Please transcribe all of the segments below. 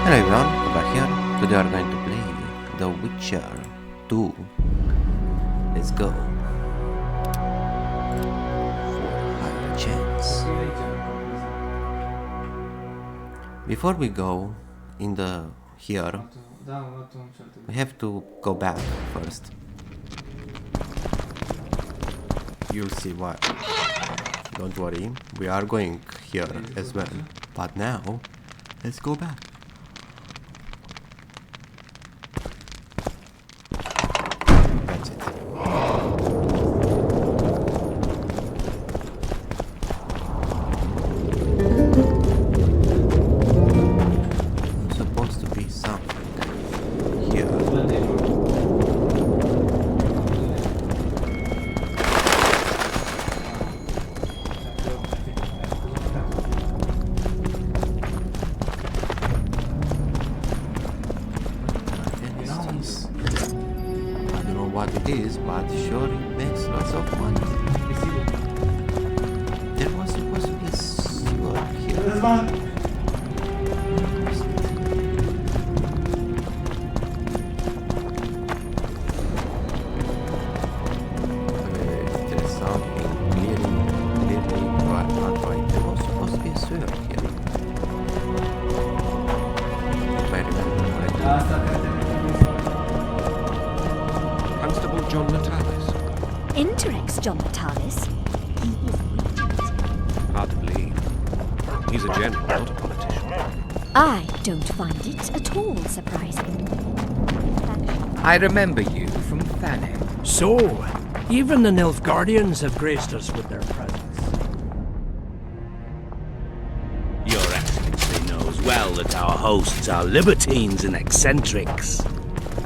Hello everyone, over here. Today we are going to play The Witcher 2. Let's go. For higher chance. Before we go in the here, we have to go back first. You'll see why. Don't worry, we are going here as well. But now, let's go back. That's it. There's supposed to be something here. I don't know what it is, but sure it makes lots of money. There was supposed to be a sewer here. There's something clearly not right. There was supposed to be a sewer here. If I remember correctly. Constable John Natalis. Interex John Natalis. He is regent. Hard to believe. He's a general, not a politician. I don't find it at all surprising. I remember you from Thanet. So, even the Nilfgaardians have graced us with their presence. Your Excellency knows well that our hosts are libertines and eccentrics.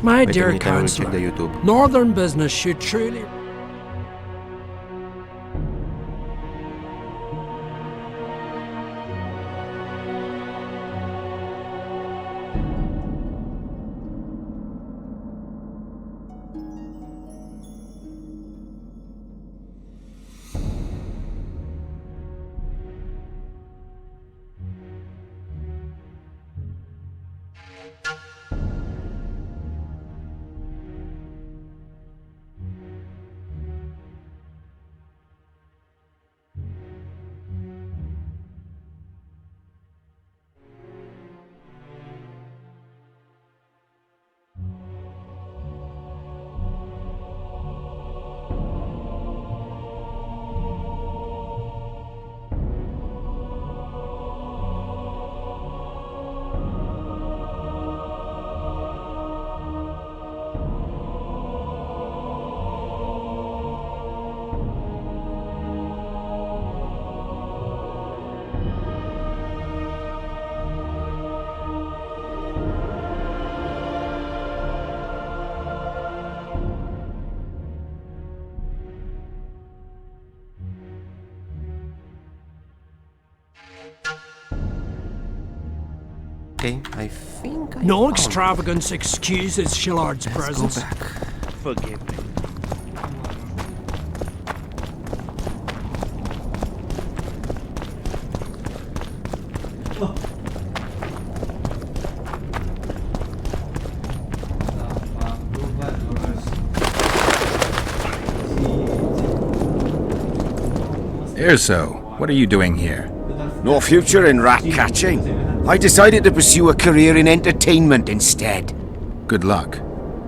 My Wait a dear minute, I will check Counselor, the YouTube. northern business should truly... Okay, I think I No found extravagance excuses Shillard's it. Let's presence. go back. Forgive me. Erso, what are you doing here? No future in rat catching. I decided to pursue a career in entertainment instead. Good luck.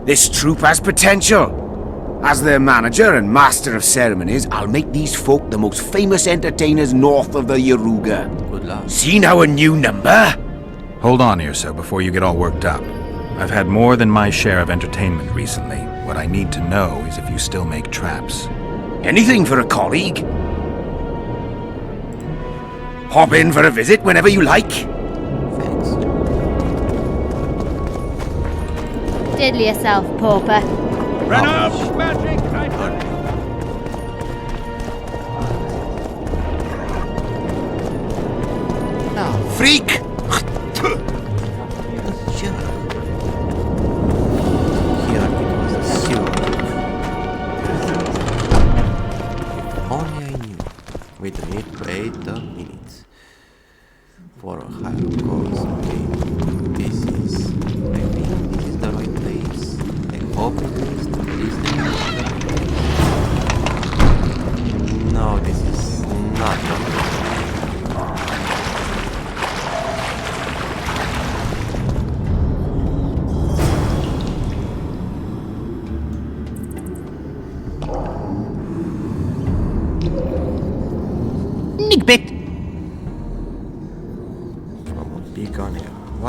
This troupe has potential. As their manager and master of ceremonies, I'll make these folk the most famous entertainers north of the Yaruga. Good luck. See now a new number? Hold on, Erso, before you get all worked up. I've had more than my share of entertainment recently. What I need to know is if you still make traps. Anything for a colleague. Hop in for a visit whenever you like. Thanks. Diddle yourself, pauper. Run up! Magic! Freak! Sure. Here it was a sewer. If only I knew. Wait a minute. For a higher cause, okay. This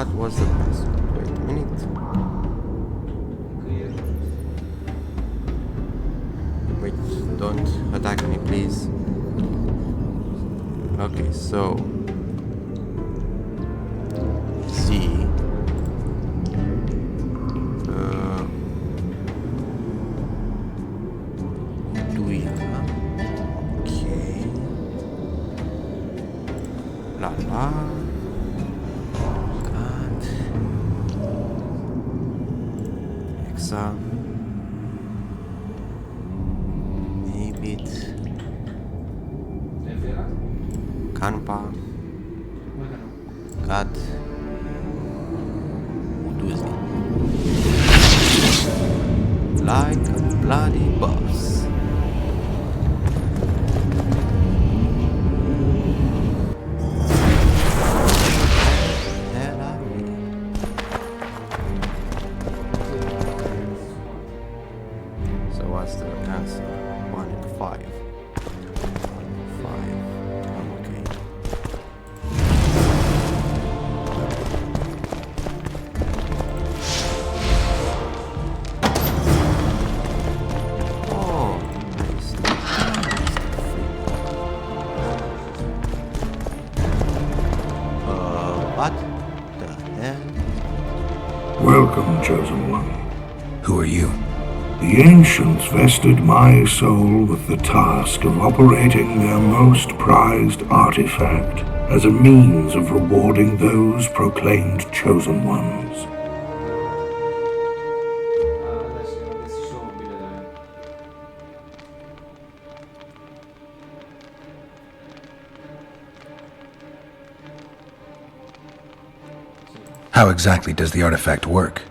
what was the password? Wait a minute. Wait, don't attack me, please. Okay, so C. Okay. La la. God. Exa. Nebit. Kanpa. God. Uduzi. Like a bloody boss. So what's the answer? 1 and 5. 5. Okay. Oh, nice. What the hell? Welcome, Chosen One. Who are you? The Ancients vested my soul with the task of operating their most prized artifact as a means of rewarding those proclaimed Chosen Ones. How exactly does the artifact work?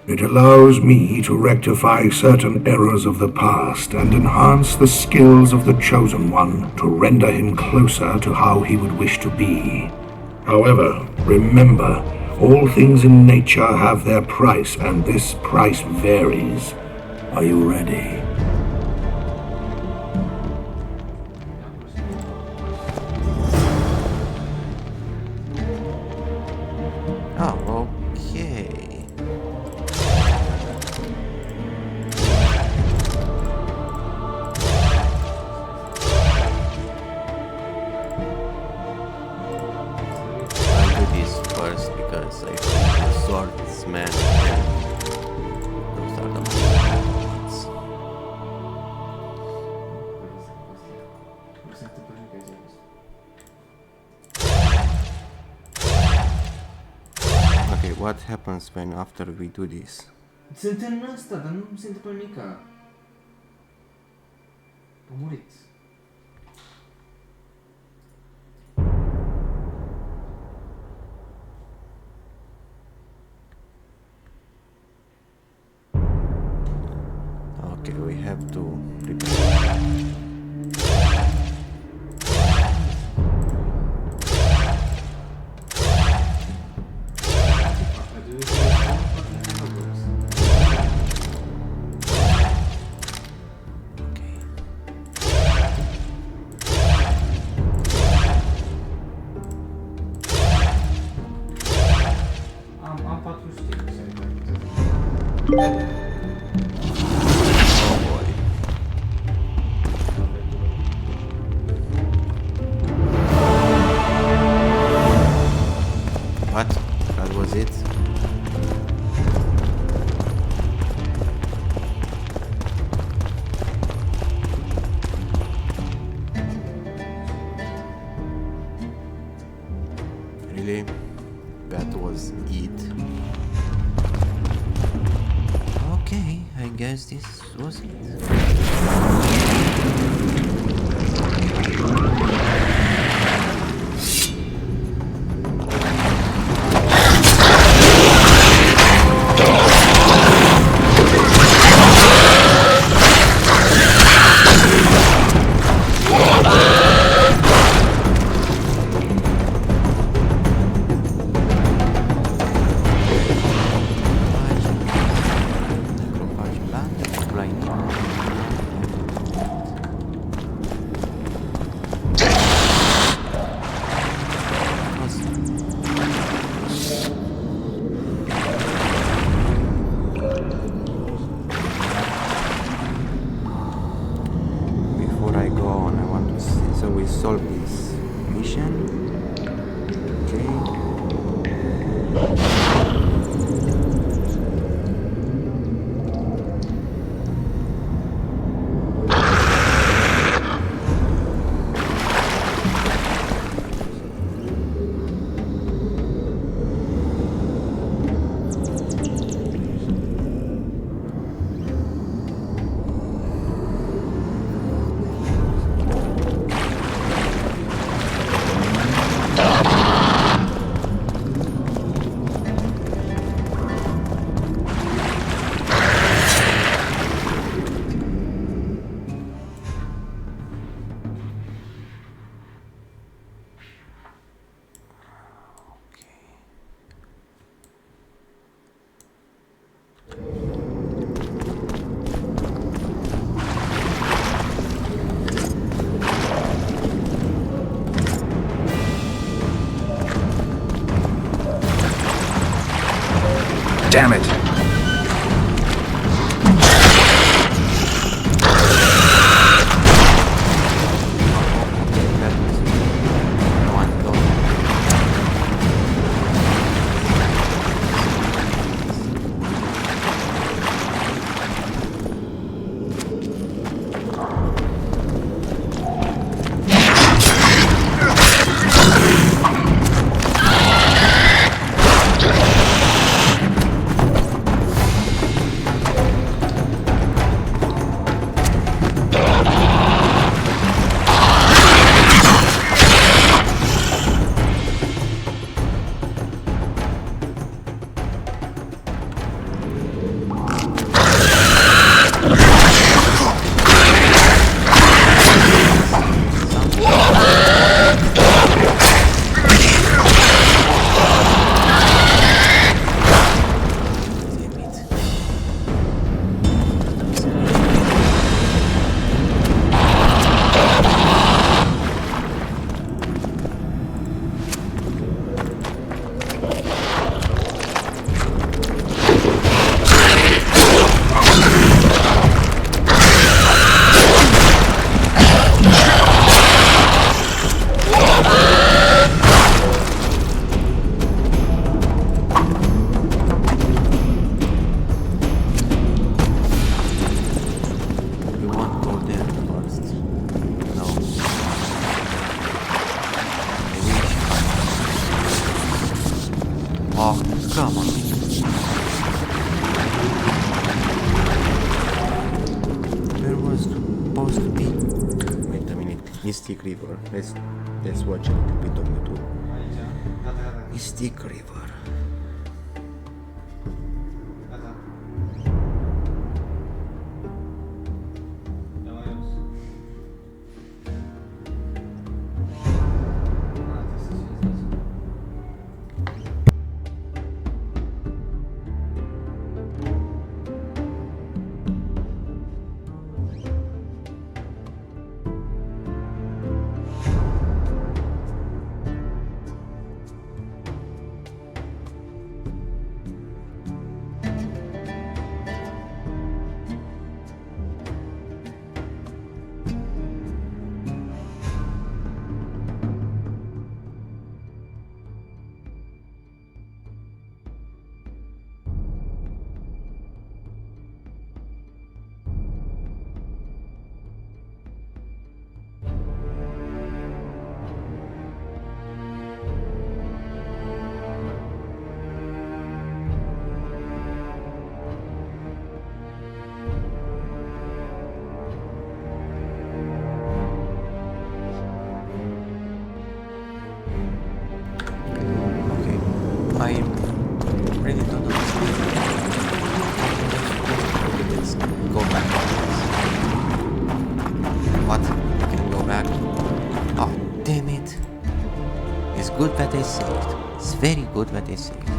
It allows me to rectify certain errors of the past and enhance the skills of the Chosen One to render him closer to how he would wish to be. However, remember, all things in nature have their price, and this price varies. Are you ready? Oh, okay. I'll do this first because I think the swordsman and those are the ones. Okay, what happens when after we do this? Sunt în ăsta, dar nu se întâmplă nimica. Am murit. Okay, we have to prepare. Am 4 știri. Oh boy. What? That was it? Really? That was it? Okay, I guess this was it. Necrophagia, Damn it! Come on. Where was supposed to be? Wait a minute. Mystic River. Let's watch a little bit on YouTube. Mystic River. I really don't understand. Let's go back. What? I can go back? Oh, damn it. It's good that I saved. It's very good that I saved.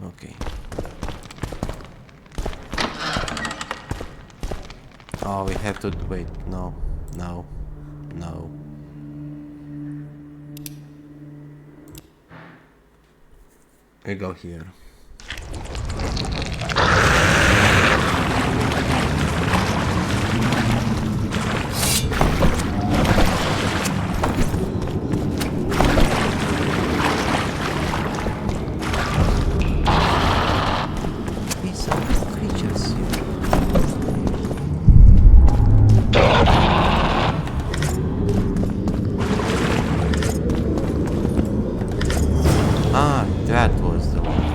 Okay. Oh, we have to wait. No. No. No. We go here. These are creatures here. Ah, that was the one.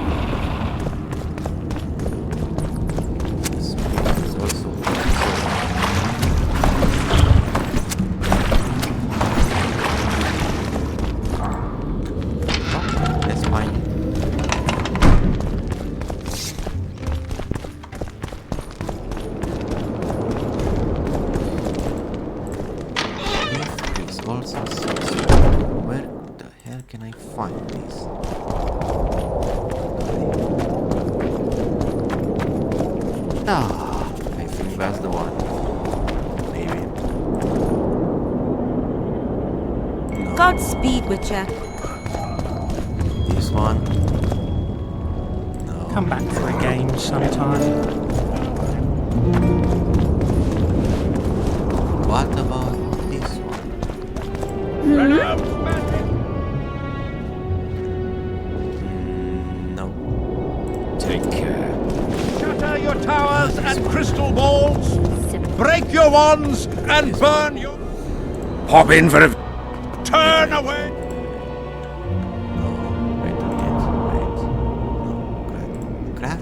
This is also oh, that's fine. This is also 6. Where the hell can I find this? Ah, I think that's the one. Maybe. Godspeed, Witcher. This one. No. Come back for a game sometime. What about this one? No. Take care. Shatter your towers and crystal balls. Break your wands and burn your... Hop in for a... Turn away. No. Wait a minute. Wait. No. Crap.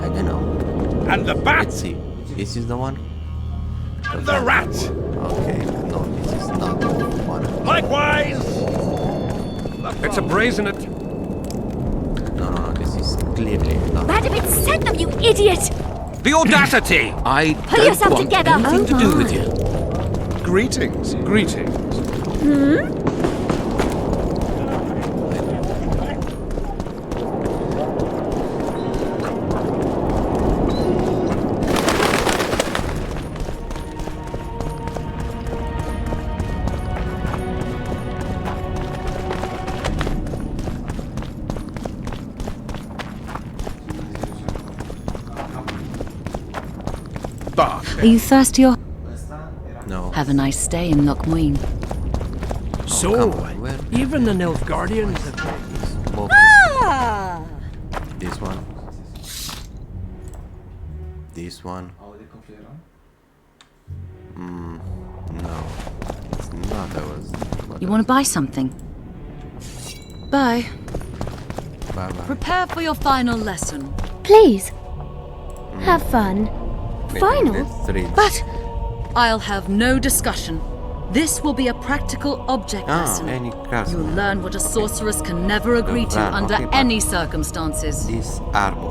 I don't know. And the bat. Let's see. This is the one? And the rat. Okay. No, this is not the one. Likewise. It's a brazenet. No, this is clearly not. Radovich sent them, you idiot! The audacity! I Pull don't yourself want together. anything to do with you. Greetings. Greetings. Are you thirsty or... No. Have a nice stay in Lochmuin. So, even the Nilfgaardians have... Both. Ah! This one. This one. No. It's not. I was... You want to buy something? Bye. Bye bye. Prepare for your final lesson. Please. Have fun. Final? Let's read. But I'll have no discussion. This will be a practical object lesson. Any craftsman. You'll learn what a sorceress can never agree to under okay, but any circumstances. This armor.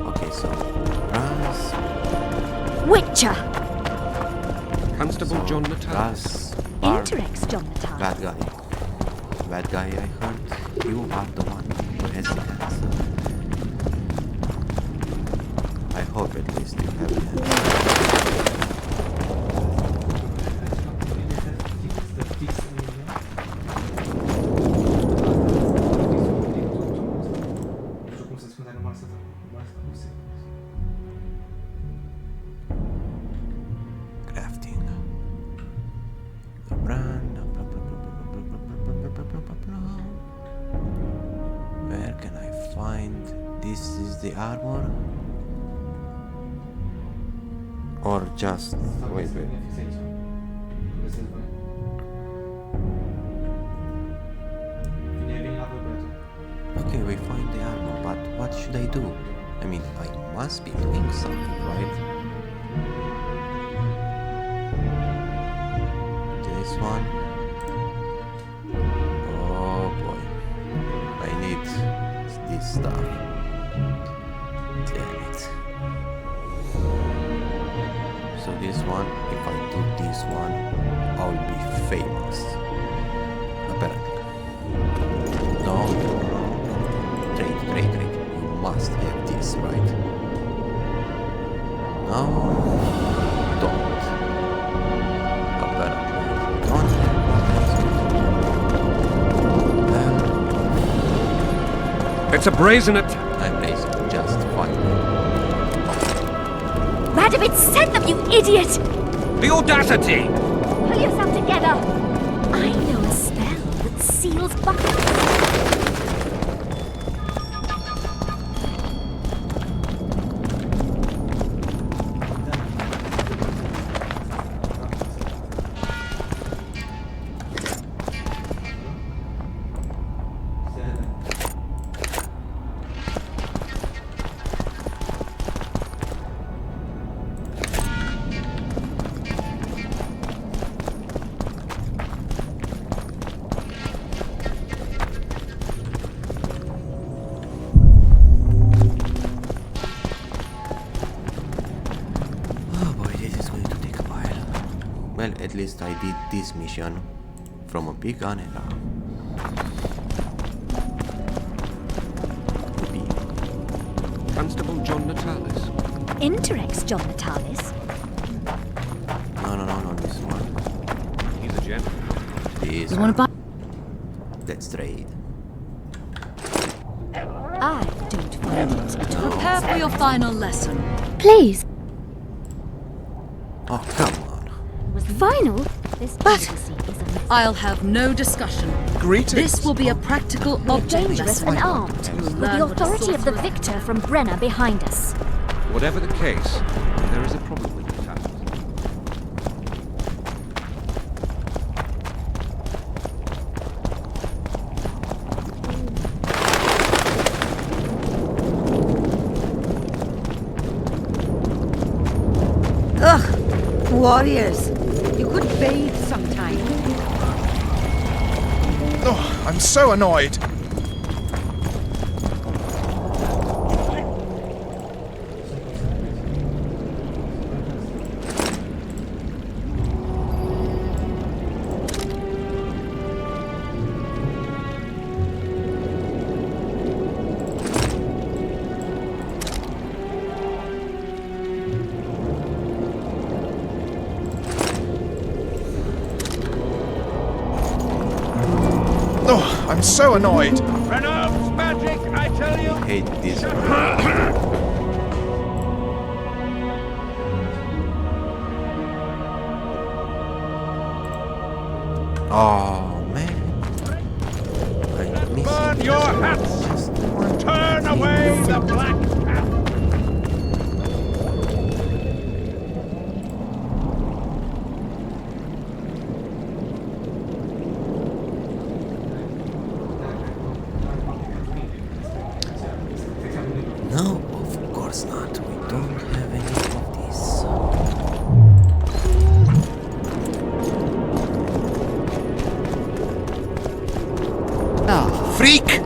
Okay, so brass. Witcher! Constable John Natal. Brass. Bar. Interex, John Natal. Bad guy. Bad guy, I heard. You are the one who has the answer. I hope at least you have the answer. Crafting. The brand. Where can I find? This is the armor? Or just... wait. Okay, we find the armor, but what should I do? I mean, I must be doing something, right? This one. Oh boy. I need this stuff. Damn it. So this one, if I do this one, I'll be famous. Apparently. No. Trade. You must have this, right? No. Don't. Apparently. Don't have. It's a brazenet. I'm racing just fine. Radovich sent them, you idiot! The audacity! Pull yourself together! I know a spell that seals buckles. least I did this mission from a big Anela. Constable John Natalis. Interex John Natalis. No, this one. He's a gentleman. This You want to buy? That's trade. I don't find it. Prepare for your final lesson. Please. Oh, come on. Final? This But fantasy is unnecessary. I'll have no discussion. This will be a practical object Dangerous lesson. and armed, You will with learn the what a authority of the sorcerer- victor from Brenna behind us. Whatever the case, there is a problem with Natalis. Ugh, warriors. You could bathe sometime. Oh, I'm so annoyed. Oh, I'm so annoyed. Renault's magic, I tell you. I hate this. Oh man. I'm missing. Burn your hats. Turn away the black cat. No, of course not. We don't have any of this. Freak!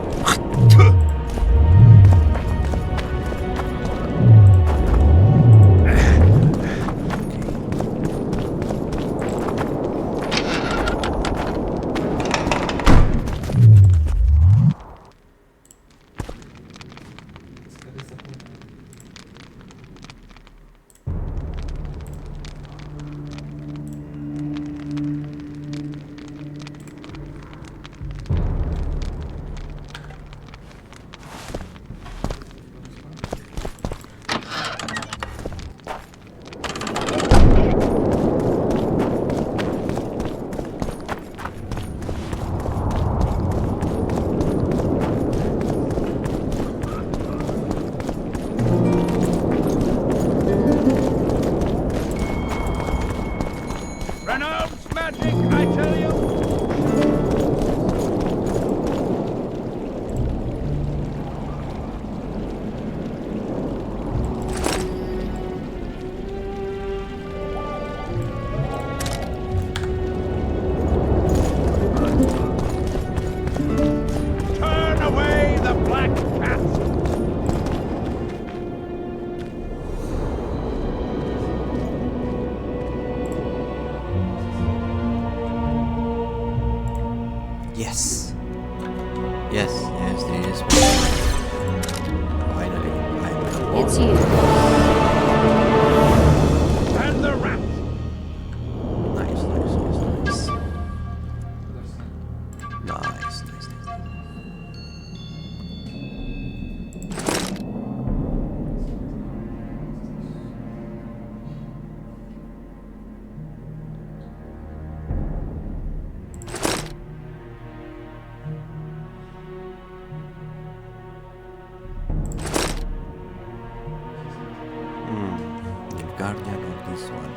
Renault's magic, I tell you. Turn away the black cat. Yes. Yes, there is. Finally, I'm It's you. And the rat. Nice. Nice. Guardian of this one.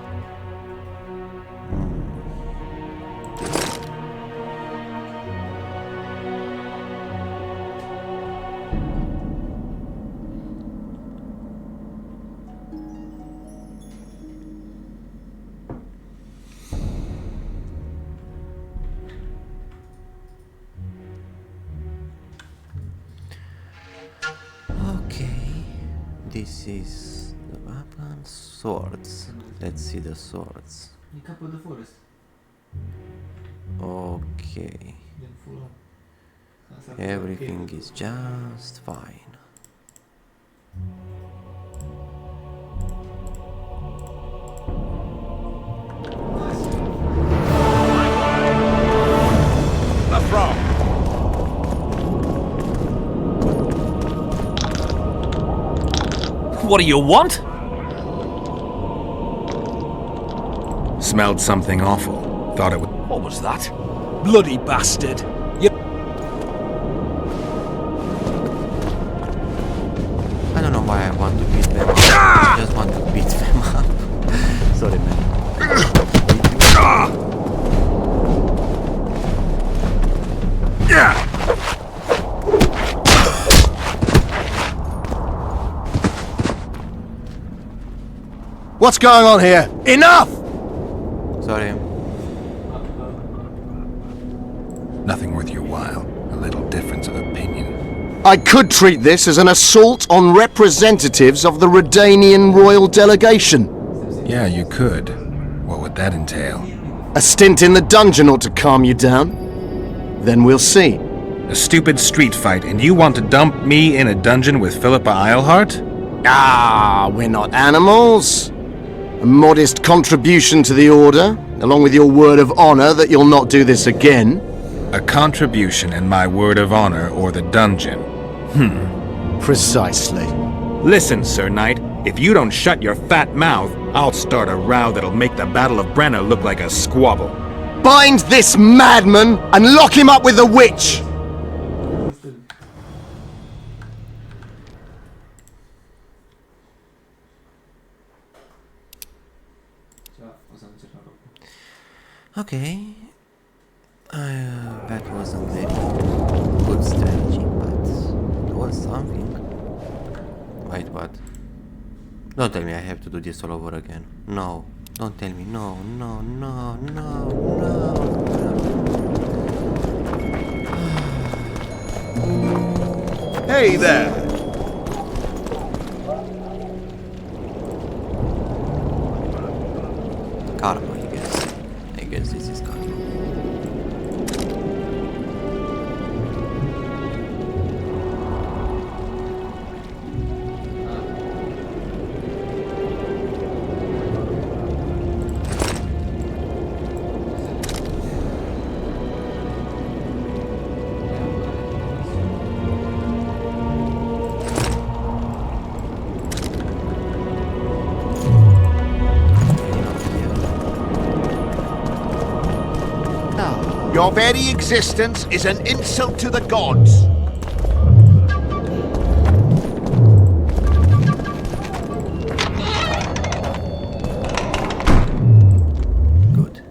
Okay, this is the weapons, swords. Let's see the swords. E Capo de Forest. Okay. Everything is just fine. The frog. What do you want? Smelled something awful. Thought it would. What was that? Bloody bastard! You... I don't know why I want to beat them up. I just want to beat them up. Sorry, man. What's going on here? Enough! Sorry. Nothing worth your while. A little difference of opinion. I could treat this as an assault on representatives of the Redanian royal delegation. Yeah, you could. What would that entail? A stint in the dungeon ought to calm you down. Then we'll see. A stupid street fight, and you want to dump me in a dungeon with Philippa Eilhart? Ah, we're not animals. A modest contribution to the Order, along with your word of honor that you'll not do this again. A contribution and my word of honor, or the dungeon. Precisely. Listen, Sir Knight, if you don't shut your fat mouth, I'll start a row that'll make the Battle of Brenna look like a squabble. Bind this madman and lock him up with the witch! Okay. That wasn't very good strategy, but it was something. Wait, what? Don't tell me I have to do this all over again. No. Don't tell me. No, no, no, no, no. Hey there! Karma, I guess. I guess this is karma. Your very existence is an insult to the gods. Good.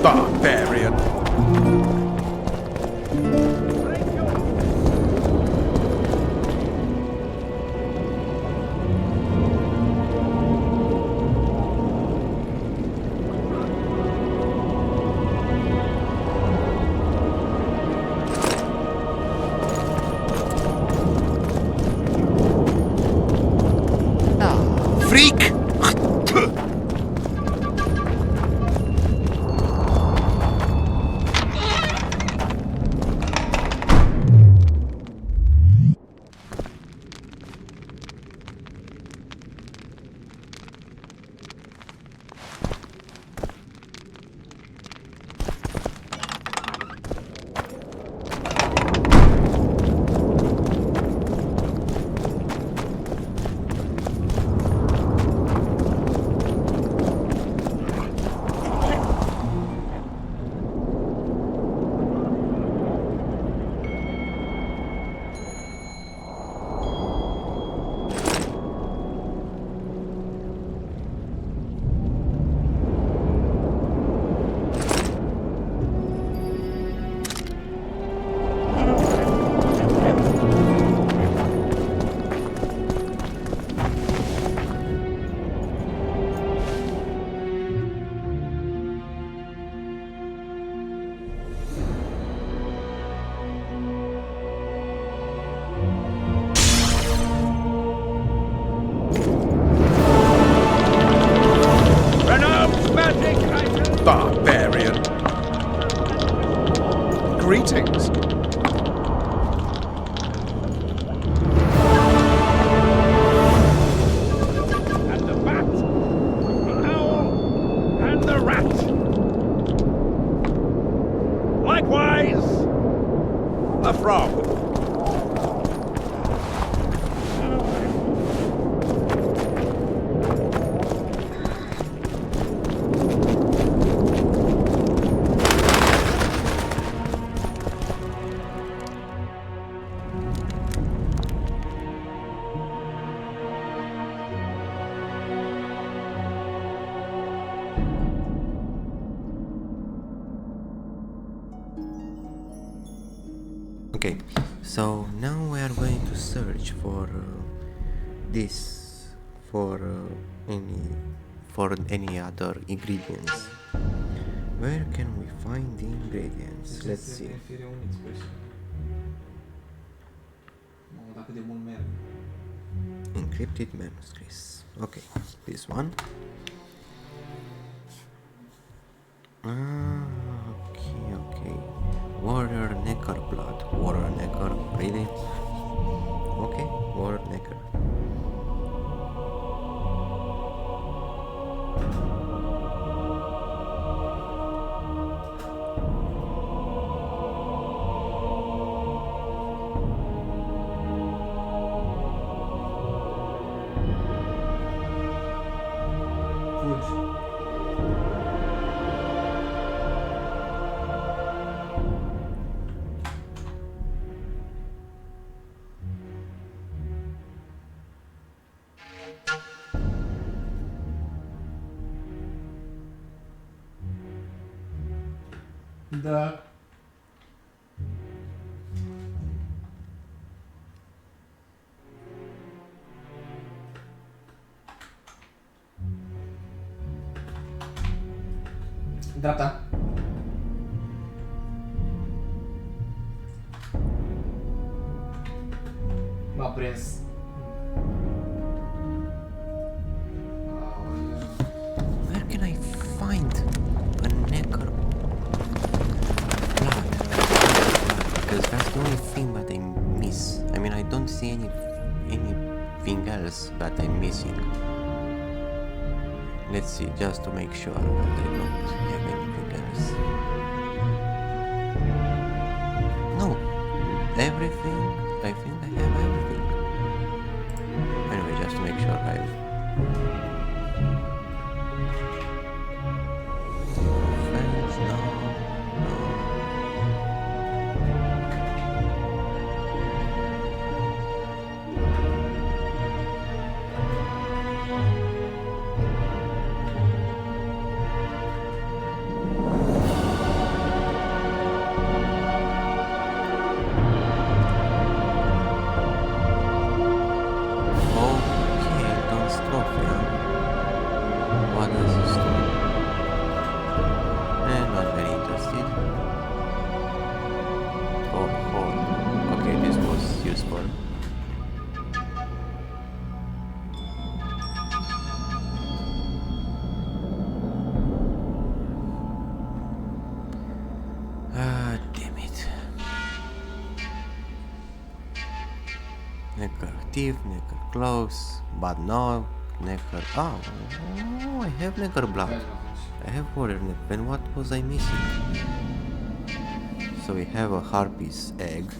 Barbarian. Freak! Okay, so now we are going to search for this for any other ingredients. Where can we find the ingredients? Let's see. Encrypted manuscripts. Okay, this one. Okay. Warrior Necker blood. Warrior Necker, really? Okay, Warrior Necker. Da. Dreapta. M-a prins. Where can I find a Necker blood? Because that's the only thing that I miss. I mean, I don't see anything else that I'm missing. Let's see, just to make sure that I don't have anything else. No, everything. I think I have everything. Anyway, just to make sure I have. Friends, no. What does this do? Not very interested. Oh, okay, this was useful. Damn it. Necker thief, Necker close, but no. Necker. Oh, I have Necker blood. I have Warrior Necker. Then what was I missing? So we have a Harpy's egg,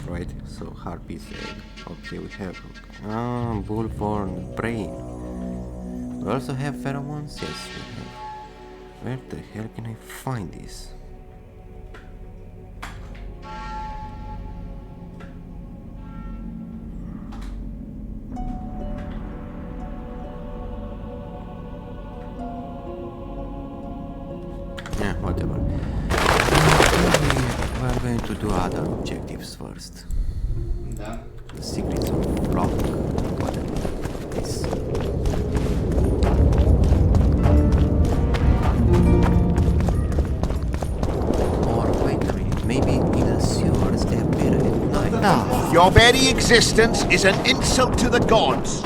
right? So Harpy's egg. Okay, we have Bullthorn brain. We also have pheromones. Yes, we have. Where the hell can I find this? Whatever. We're going to do other objectives first. Da. The secrets of rock. Whatever. This. Or wait a minute, maybe in the sewers they appear at night. Your very existence is an insult to the gods.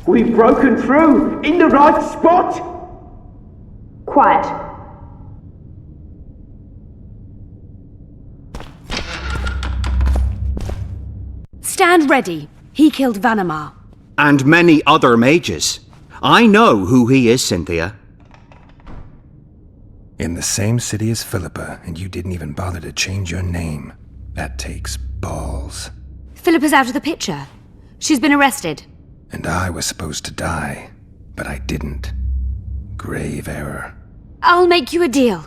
We've broken through in the right spot. Quiet. Stand ready. He killed Vanamar. And many other mages. I know who he is, Cynthia. In the same city as Philippa, and you didn't even bother to change your name. That takes balls. Philippa's out of the picture. She's been arrested. And I was supposed to die, but I didn't. Grave error. I'll make you a deal.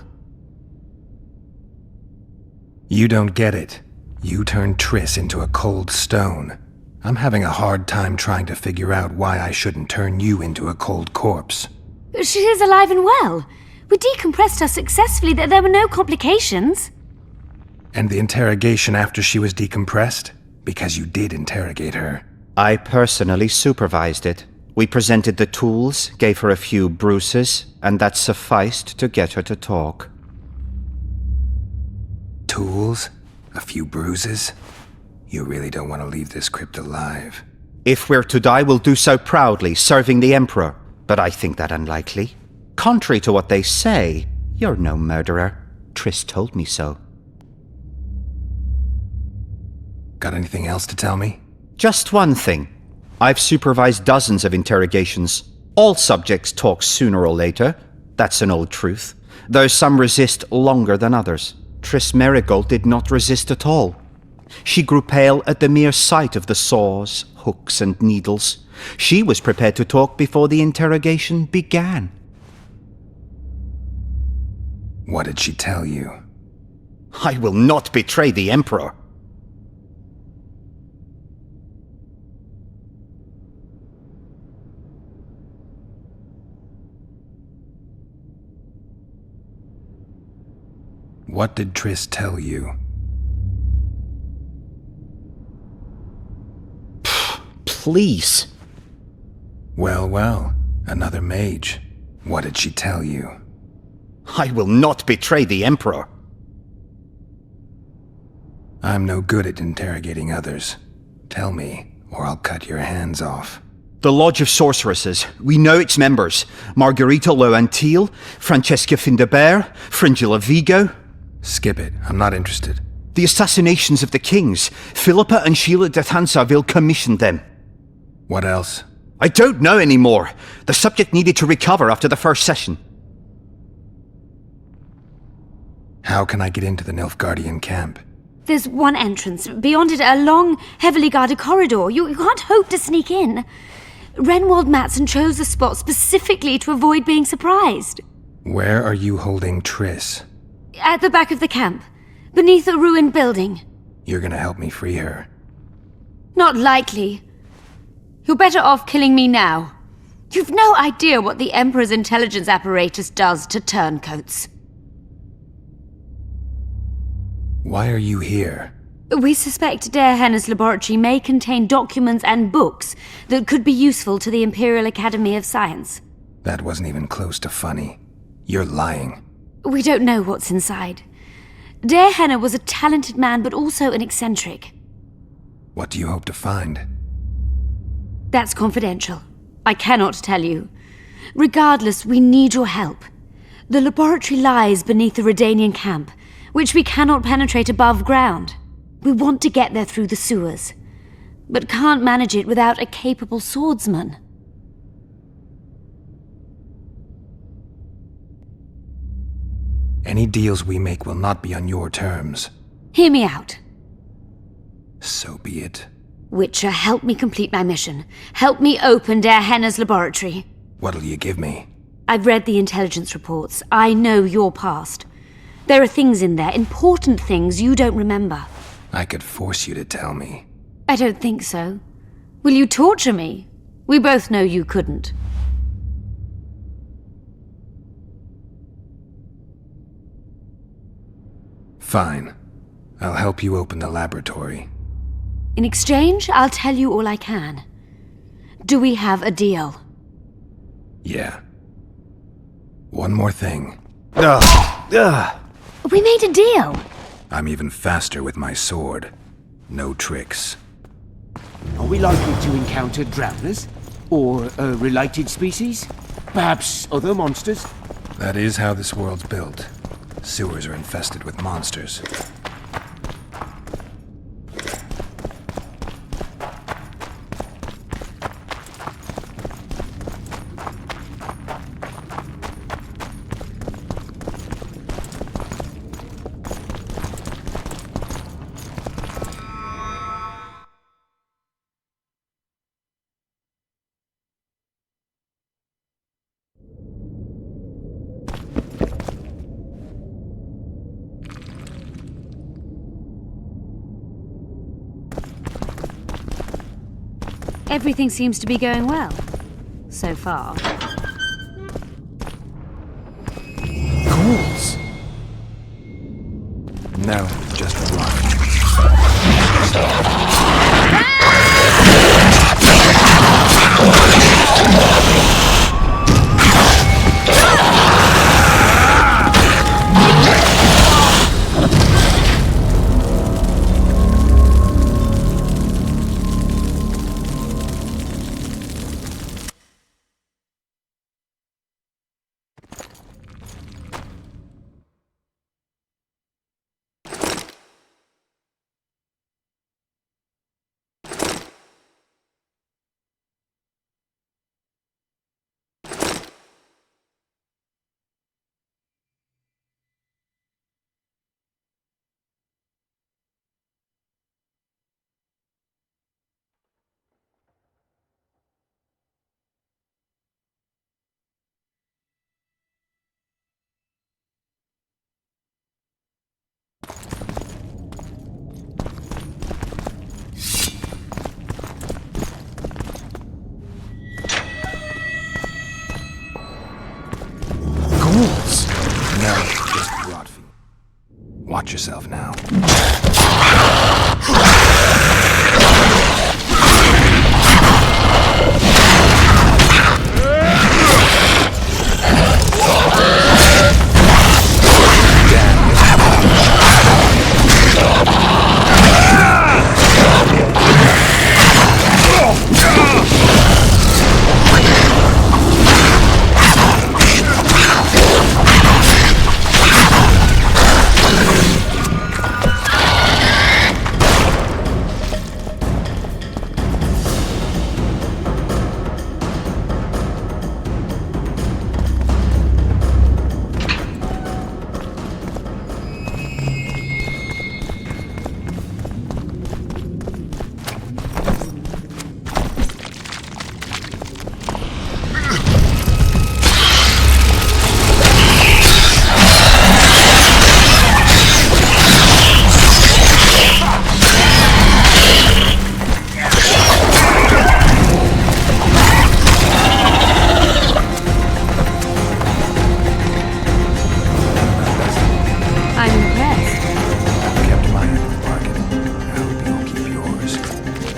You don't get it. You turned Triss into a cold stone. I'm having a hard time trying to figure out why I shouldn't turn you into a cold corpse. She is alive and well. We decompressed her successfully. There were no complications. And the interrogation after she was decompressed? Because you did interrogate her. I personally supervised it. We presented the tools, gave her a few bruises, and that sufficed to get her to talk. Tools? A few bruises? You really don't want to leave this crypt alive. If we're to die, we'll do so proudly, serving the Emperor. But I think that unlikely. Contrary to what they say, you're no murderer. Triss told me so. Got anything else to tell me? Just one thing. I've supervised dozens of interrogations. All subjects talk sooner or later. That's an old truth. Though some resist longer than others. Triss Merigold did not resist at all. She grew pale at the mere sight of the saws, hooks, and needles. She was prepared to talk before the interrogation began. What did she tell you? I will not betray the Emperor. What did Triss tell you? Please. Well, another mage. What did she tell you? I will not betray the Emperor. I'm no good at interrogating others. Tell me, or I'll cut your hands off. The Lodge of Sorceresses. We know its members. Margarita Loantil, Francesca Findabert, Fringilla Vigo. Skip it. I'm not interested. The assassinations of the kings. Philippa and Sheila de Thansarville commissioned them. What else? I don't know anymore. The subject needed to recover after the first session. How can I get into the Nilfgaardian camp? There's one entrance. Beyond it, a long, heavily guarded corridor. You can't hope to sneak in. Renwald Matson chose the spot specifically to avoid being surprised. Where are you holding Triss? At the back of the camp, beneath a ruined building. You're gonna help me free her. Not likely. You're better off killing me now. You've no idea what the Emperor's intelligence apparatus does to turncoats. Why are you here? We suspect Der Henner's laboratory may contain documents and books that could be useful to the Imperial Academy of Science. That wasn't even close to funny. You're lying. We don't know what's inside. Der Henner was a talented man, but also an eccentric. What do you hope to find? That's confidential. I cannot tell you. Regardless, we need your help. The laboratory lies beneath the Redanian camp, which we cannot penetrate above ground. We want to get there through the sewers, but can't manage it without a capable swordsman. Any deals we make will not be on your terms. Hear me out. So be it. Witcher, help me complete my mission. Help me open Der Henner's laboratory. What'll you give me? I've read the intelligence reports. I know your past. There are things in there, important things you don't remember. I could force you to tell me. I don't think so. Will you torture me? We both know you couldn't. Fine. I'll help you open the laboratory. In exchange, I'll tell you all I can. Do we have a deal? Yeah. One more thing. We made a deal. I'm even faster with my sword. No tricks. Are we likely to encounter drowners? Or a related species? Perhaps other monsters? That is how this world's built. Sewers are infested with monsters. Everything seems to be going well. So far. Ghouls! No, just rock. Ghouls! No, just rot. Watch yourself now.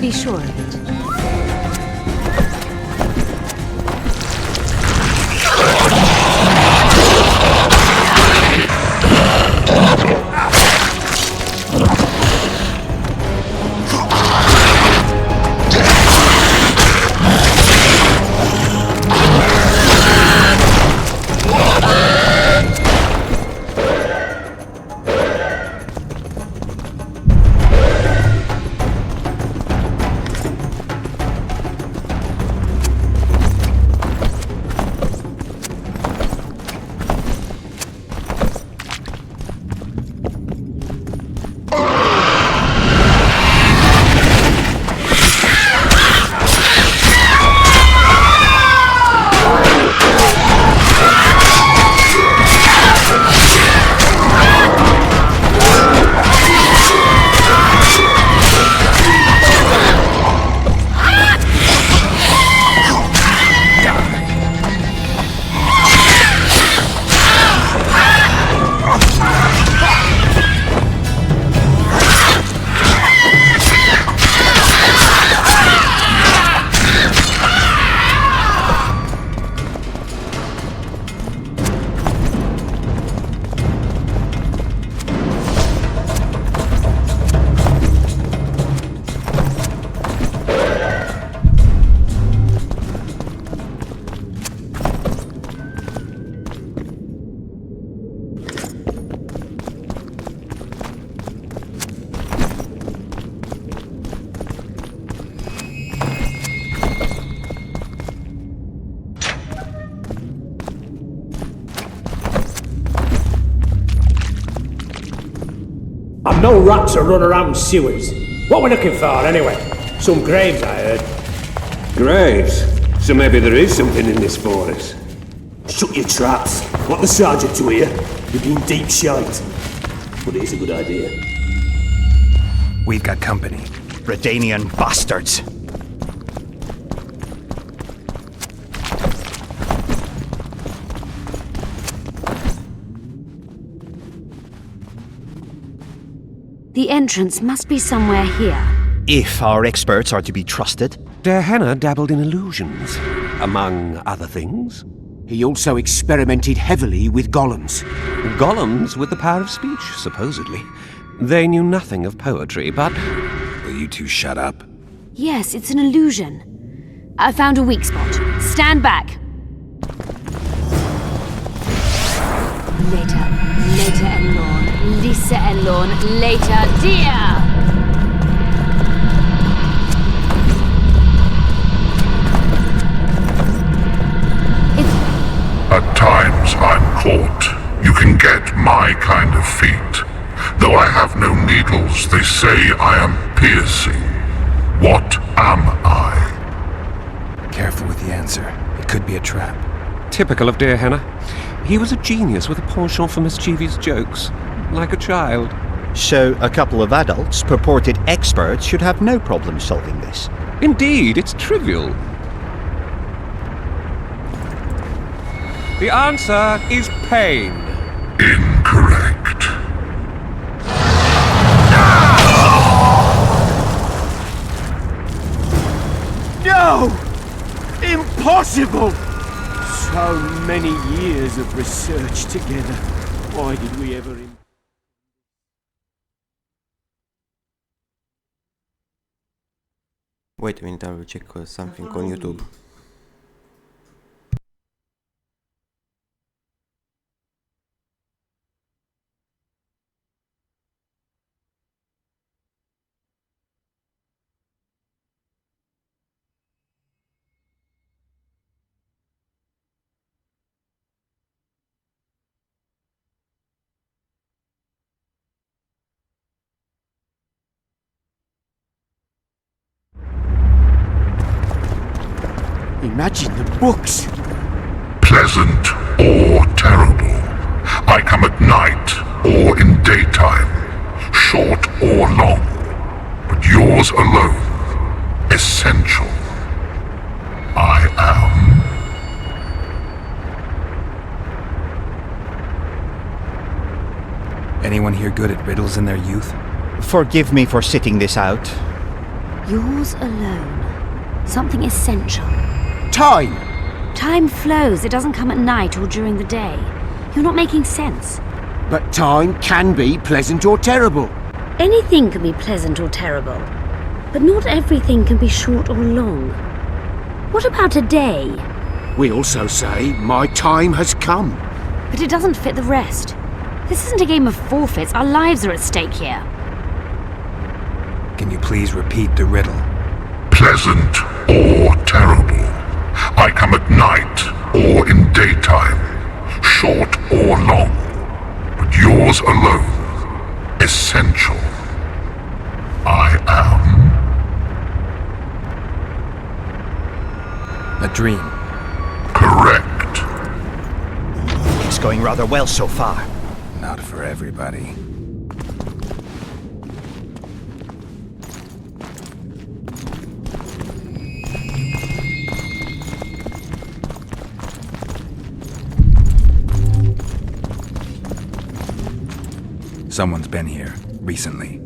Be sure of it. No rats are running around sewers. What we're looking for, anyway? Some graves, I heard. Graves? So maybe there is something in this forest. Shut your traps. Want the sergeant to hear? You've been deep shite. But it is a good idea. We've got company. Redanian bastards. The entrance must be somewhere here. If our experts are to be trusted. Dehenna dabbled in illusions, among other things. He also experimented heavily with golems. Golems with the power of speech, supposedly. They knew nothing of poetry, but... Will you two shut up? Yes, it's an illusion. I found a weak spot. Stand back. Later, and Lorn. Lisa and Lorn. Later, dear. At times I'm caught. You can get my kind of feat. Though I have no needles, they say I am piercing. What am I? Careful with the answer. It could be a trap. Typical of Dehenna. He was a genius with a penchant for mischievous jokes, like a child. So a couple of adults, purported experts, should have no problem solving this. Indeed, it's trivial. The answer is pain. Incorrect. No! Impossible! So many years of research together. Why did we ever... Wait a minute, I will check something on YouTube. Imagine the books. Pleasant or terrible. I come at night or in daytime. Short or long. But yours alone. Essential. I am. Anyone here good at riddles in their youth? Forgive me for sitting this out. Yours alone. Something essential. Time! Time flows. It doesn't come at night or during the day. You're not making sense. But time can be pleasant or terrible. Anything can be pleasant or terrible. But not everything can be short or long. What about a day? We also say, my time has come. But it doesn't fit the rest. This isn't a game of forfeits. Our lives are at stake here. Can you please repeat the riddle? Pleasant or terrible. I come at night or in daytime. Short or long. But yours alone. Essential. I am. A dream. Correct. It's going rather well so far. Not for everybody. Someone's been here recently.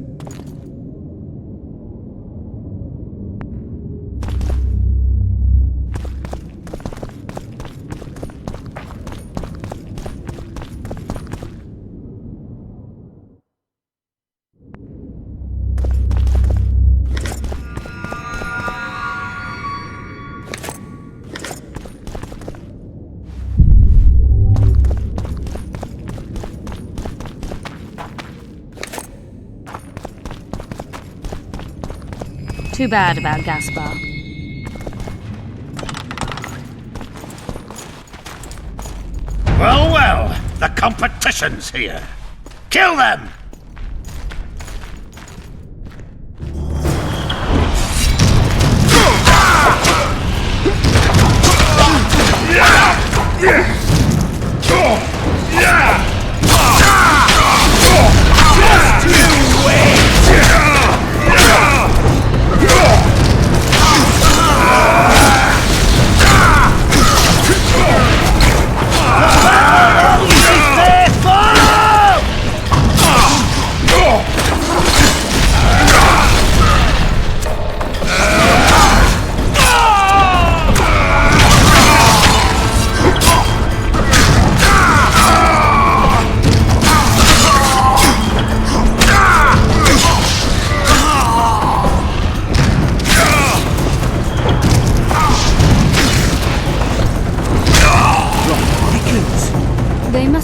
Too bad about Gaspar. Well, well, the competition's here. Kill them!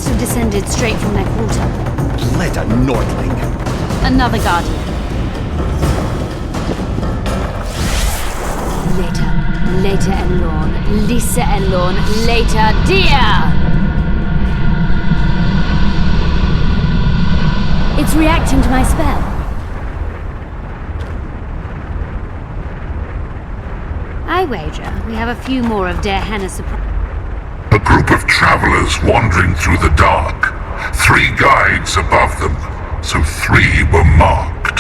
must have descended straight from their quarter. Bleda Nordling. Another guardian. Later Elorn, Lisa Elorn, later dear! It's reacting to my spell. I wager we have a few more of Der Henna's surprise. A group of travelers wandering through the dark. 3 guides above them, so 3 were marked.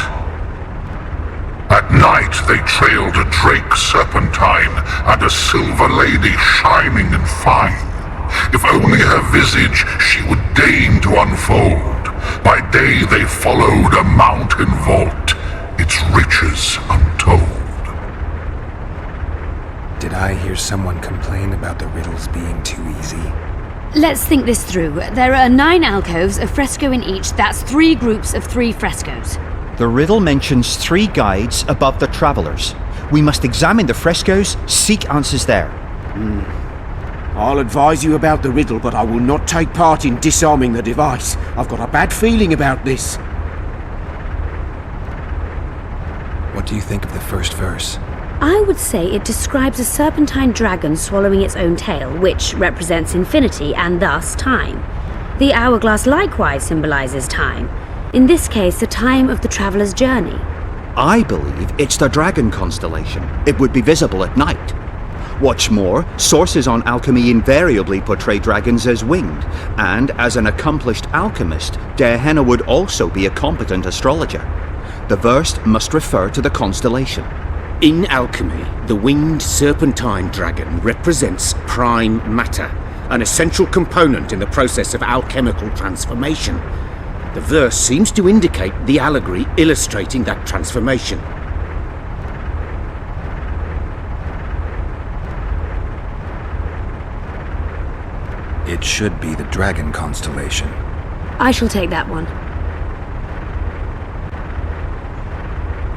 At night they trailed a drake serpentine and a silver lady shining and fine. If only her visage she would deign to unfold. By day they followed a mountain vault, its riches untold. Did I hear someone complain about the riddles being too easy? Let's think this through. There are 9 alcoves, a fresco in each. That's 3 groups of 3 frescoes. The riddle mentions 3 guides above the travelers. We must examine the frescoes, seek answers there. I'll advise you about the riddle, but I will not take part in disarming the device. I've got a bad feeling about this. What do you think of the first verse? I would say it describes a serpentine dragon swallowing its own tail, which represents infinity and thus time. The hourglass likewise symbolizes time. In this case, the time of the traveler's journey. I believe it's the dragon constellation. It would be visible at night. What's more, sources on alchemy invariably portray dragons as winged, and as an accomplished alchemist, Der Henna would also be a competent astrologer. The verse must refer to the constellation. In alchemy, the winged serpentine dragon represents prime matter, an essential component in the process of alchemical transformation. The verse seems to indicate the allegory illustrating that transformation. It should be the dragon constellation. I shall take that one.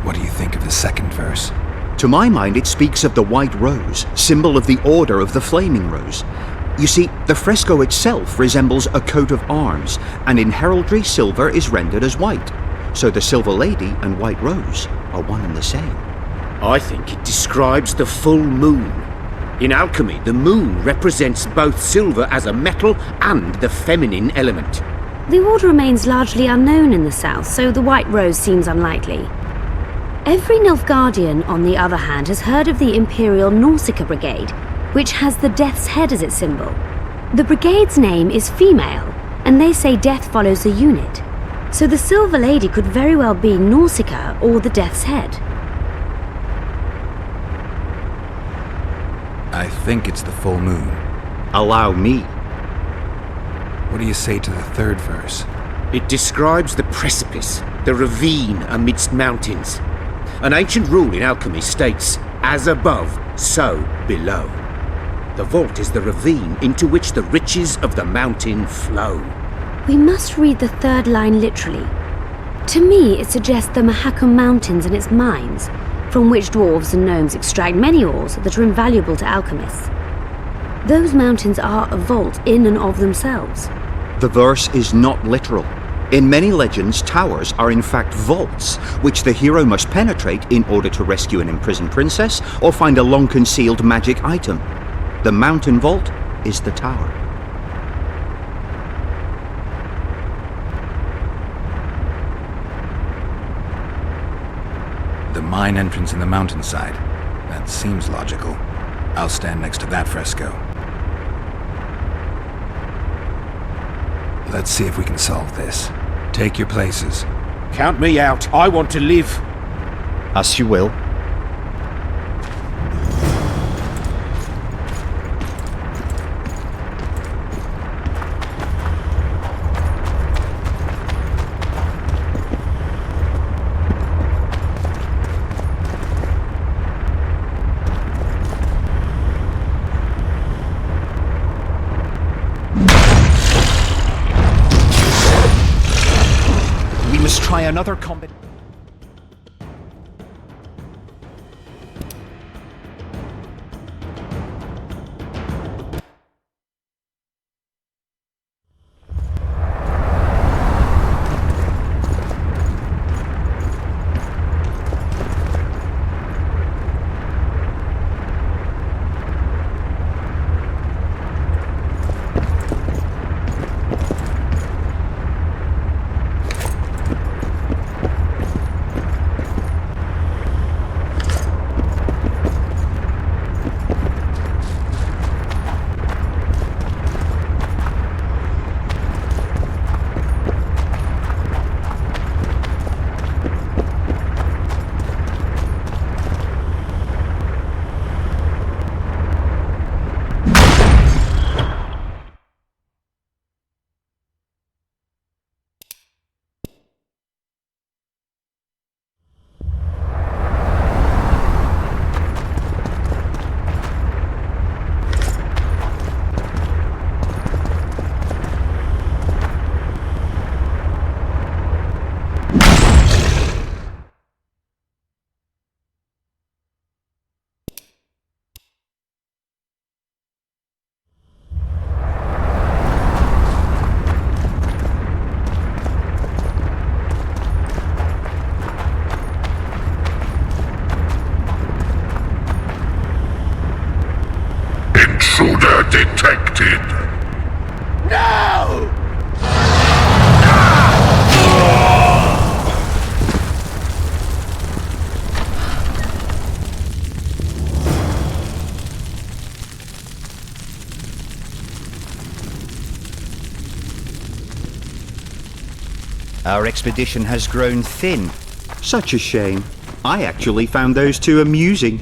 What do you think of the second verse? To my mind, it speaks of the white rose, symbol of the Order of the Flaming Rose. You see, the fresco itself resembles a coat of arms, and in heraldry silver is rendered as white. So the Silver Lady and White Rose are one and the same. I think it describes the full moon. In alchemy, the moon represents both silver as a metal and the feminine element. The order remains largely unknown in the south, so the White Rose seems unlikely. Every Nilfgaardian, on the other hand, has heard of the Imperial Nausicaa Brigade, which has the Death's Head as its symbol. The brigade's name is female, and they say death follows the unit. So the Silver Lady could very well be Nausicaa or the Death's Head. I think it's the full moon. Allow me. What do you say to the third verse? It describes the precipice, the ravine amidst mountains. An ancient rule in alchemy states, as above, so below. The vault is the ravine into which the riches of the mountain flow. We must read the third line literally. To me, it suggests the Mahakam Mountains and its mines, from which dwarves and gnomes extract many ores that are invaluable to alchemists. Those mountains are a vault in and of themselves. The verse is not literal. In many legends, towers are in fact vaults, which the hero must penetrate in order to rescue an imprisoned princess or find a long-concealed magic item. The mountain vault is the tower. The mine entrance in the mountainside. That seems logical. I'll stand next to that fresco. Let's see if we can solve this. Take your places. Count me out. I want to live. As you will. Try another combat. Master detected! No! Our expedition has grown thin. Such a shame. I actually found those two amusing.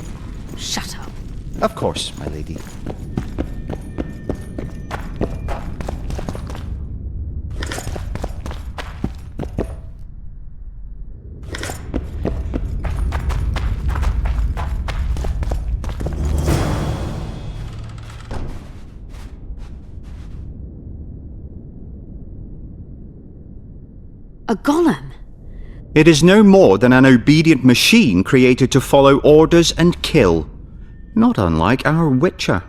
Shut up. Of course, my lady. A golem? It is no more than an obedient machine created to follow orders and kill. Not unlike our Witcher.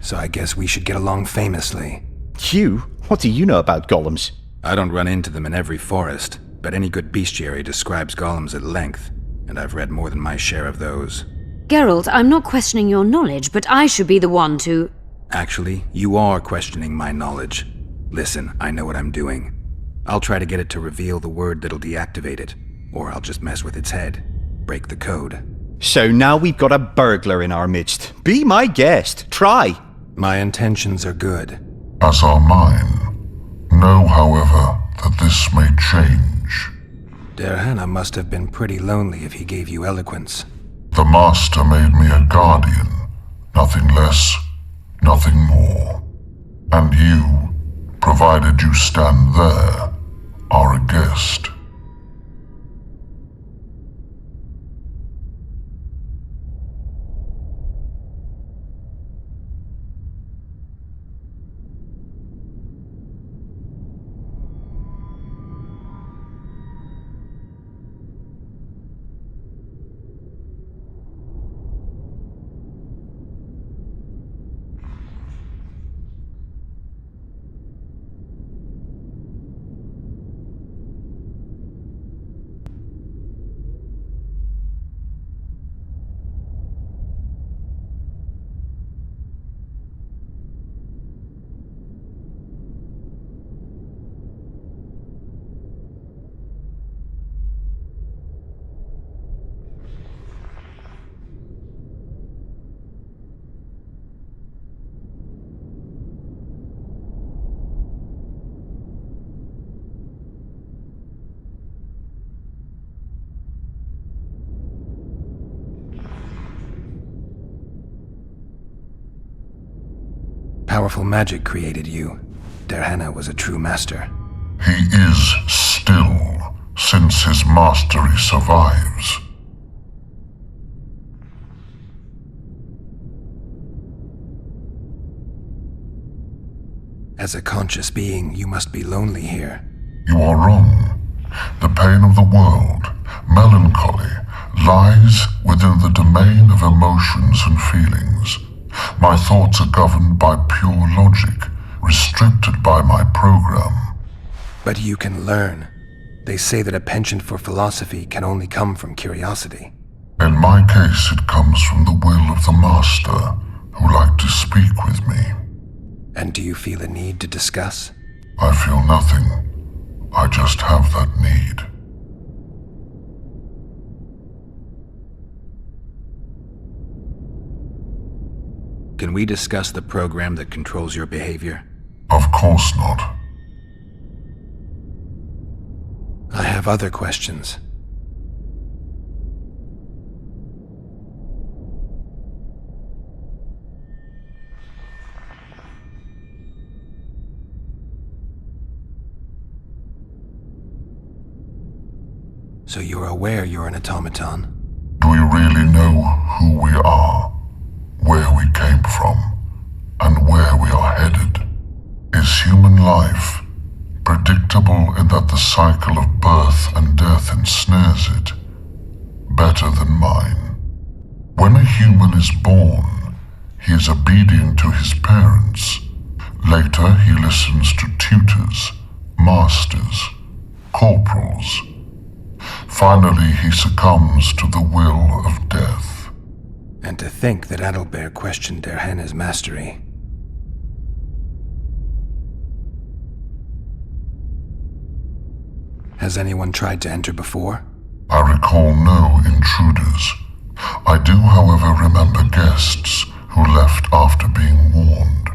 So I guess we should get along famously. You? What do you know about golems? I don't run into them in every forest, but any good bestiary describes golems at length, and I've read more than my share of those. Geralt, I'm not questioning your knowledge, but I should be the one to... Actually, you are questioning my knowledge. Listen, I know what I'm doing. I'll try to get it to reveal the word that'll deactivate it, or I'll just mess with its head. Break the code. So now we've got a burglar in our midst. Be my guest. Try. My intentions are good. As are mine. Know, however, that this may change. Derhana must have been pretty lonely if he gave you eloquence. The Master made me a guardian. Nothing less, nothing more. And you, provided you stand there, are a guest. Powerful magic created you. Derhana was a true master. He is still, since his mastery survives. As a conscious being, you must be lonely here. You are wrong. The pain of the world, melancholy, lies within the domain of emotions and feelings. My thoughts are governed by pure logic, restricted by my program. But you can learn. They say that a penchant for philosophy can only come from curiosity. In my case, it comes from the will of the Master, who liked to speak with me. And do you feel a need to discuss? I feel nothing. I just have that need. Can we discuss the program that controls your behavior? Of course not. I have other questions. So you're aware you're an automaton? Do we really know who we are, where we came from, and where we are headed? Is human life predictable in that the cycle of birth and death ensnares it, better than mine? When a human is born, he is obedient to his parents. Later he listens to tutors, masters, corporals. Finally he succumbs to the will of death. And to think that Adalbert questioned Derhana's mastery. Has anyone tried to enter before? I recall no intruders. I do, however, remember guests who left after being warned.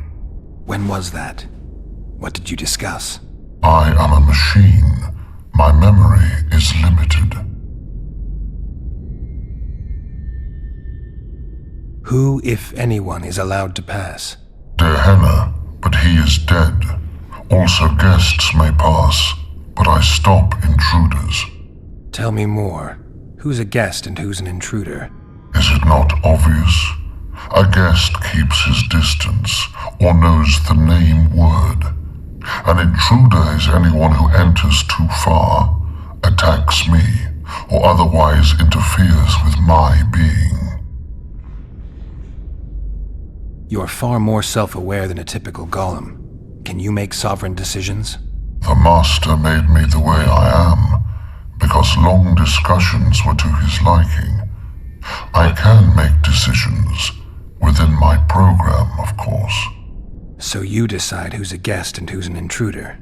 When was that? What did you discuss? I am a machine. My memory is limited. Who, if anyone, is allowed to pass? Dehenna, but he is dead. Also guests may pass, but I stop intruders. Tell me more. Who's a guest and who's an intruder? Is it not obvious? A guest keeps his distance, or knows the name word. An intruder is anyone who enters too far, attacks me, or otherwise interferes with my being. You're far more self-aware than a typical golem. Can you make sovereign decisions? The Master made me the way I am, because long discussions were to his liking. I can make decisions, within my program, of course. So you decide who's a guest and who's an intruder?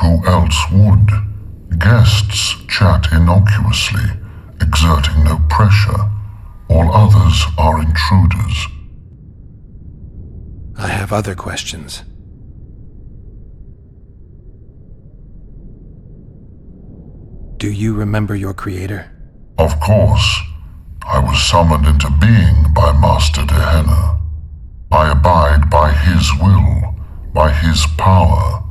Who else would? Guests chat innocuously, exerting no pressure. All others are intruders. I have other questions. Do you remember your creator? Of course. I was summoned into being by Master Dehenna. I abide by his will, by his power,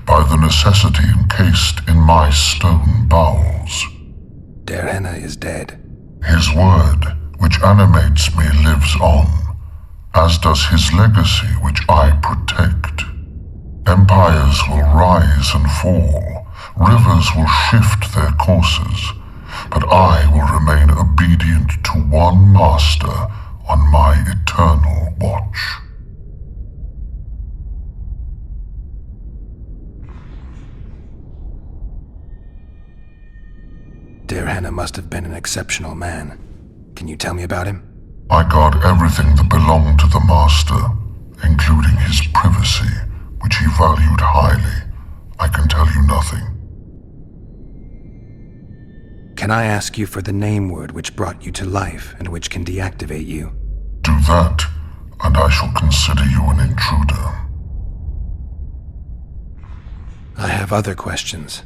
by the necessity encased in my stone bowels. Dehenna is dead. His word, which animates me, lives on, as does his legacy, which I protect. Empires will rise and fall, rivers will shift their courses, but I will remain obedient to one master on my eternal watch. Dehenna must have been an exceptional man. Can you tell me about him? I guard everything that belonged to the Master, including his privacy, which he valued highly. I can tell you nothing. Can I ask you for the name word which brought you to life and which can deactivate you? Do that, and I shall consider you an intruder. I have other questions.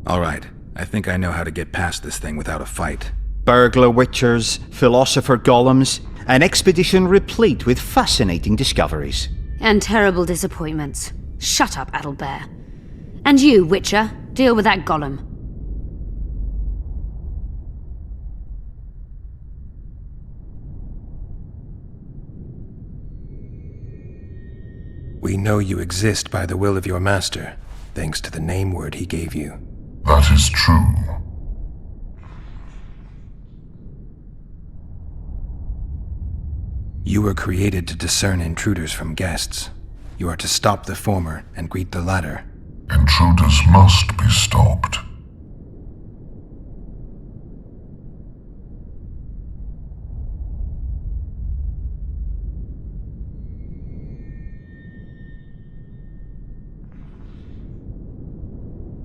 All right. I think I know how to get past this thing without a fight. Burglar witchers, philosopher golems, an expedition replete with fascinating discoveries. And terrible disappointments. Shut up, Adelbear. And you, Witcher, deal with that golem. We know you exist by the will of your master, thanks to the name word he gave you. That is true. You were created to discern intruders from guests. You are to stop the former and greet the latter. Intruders must be stopped.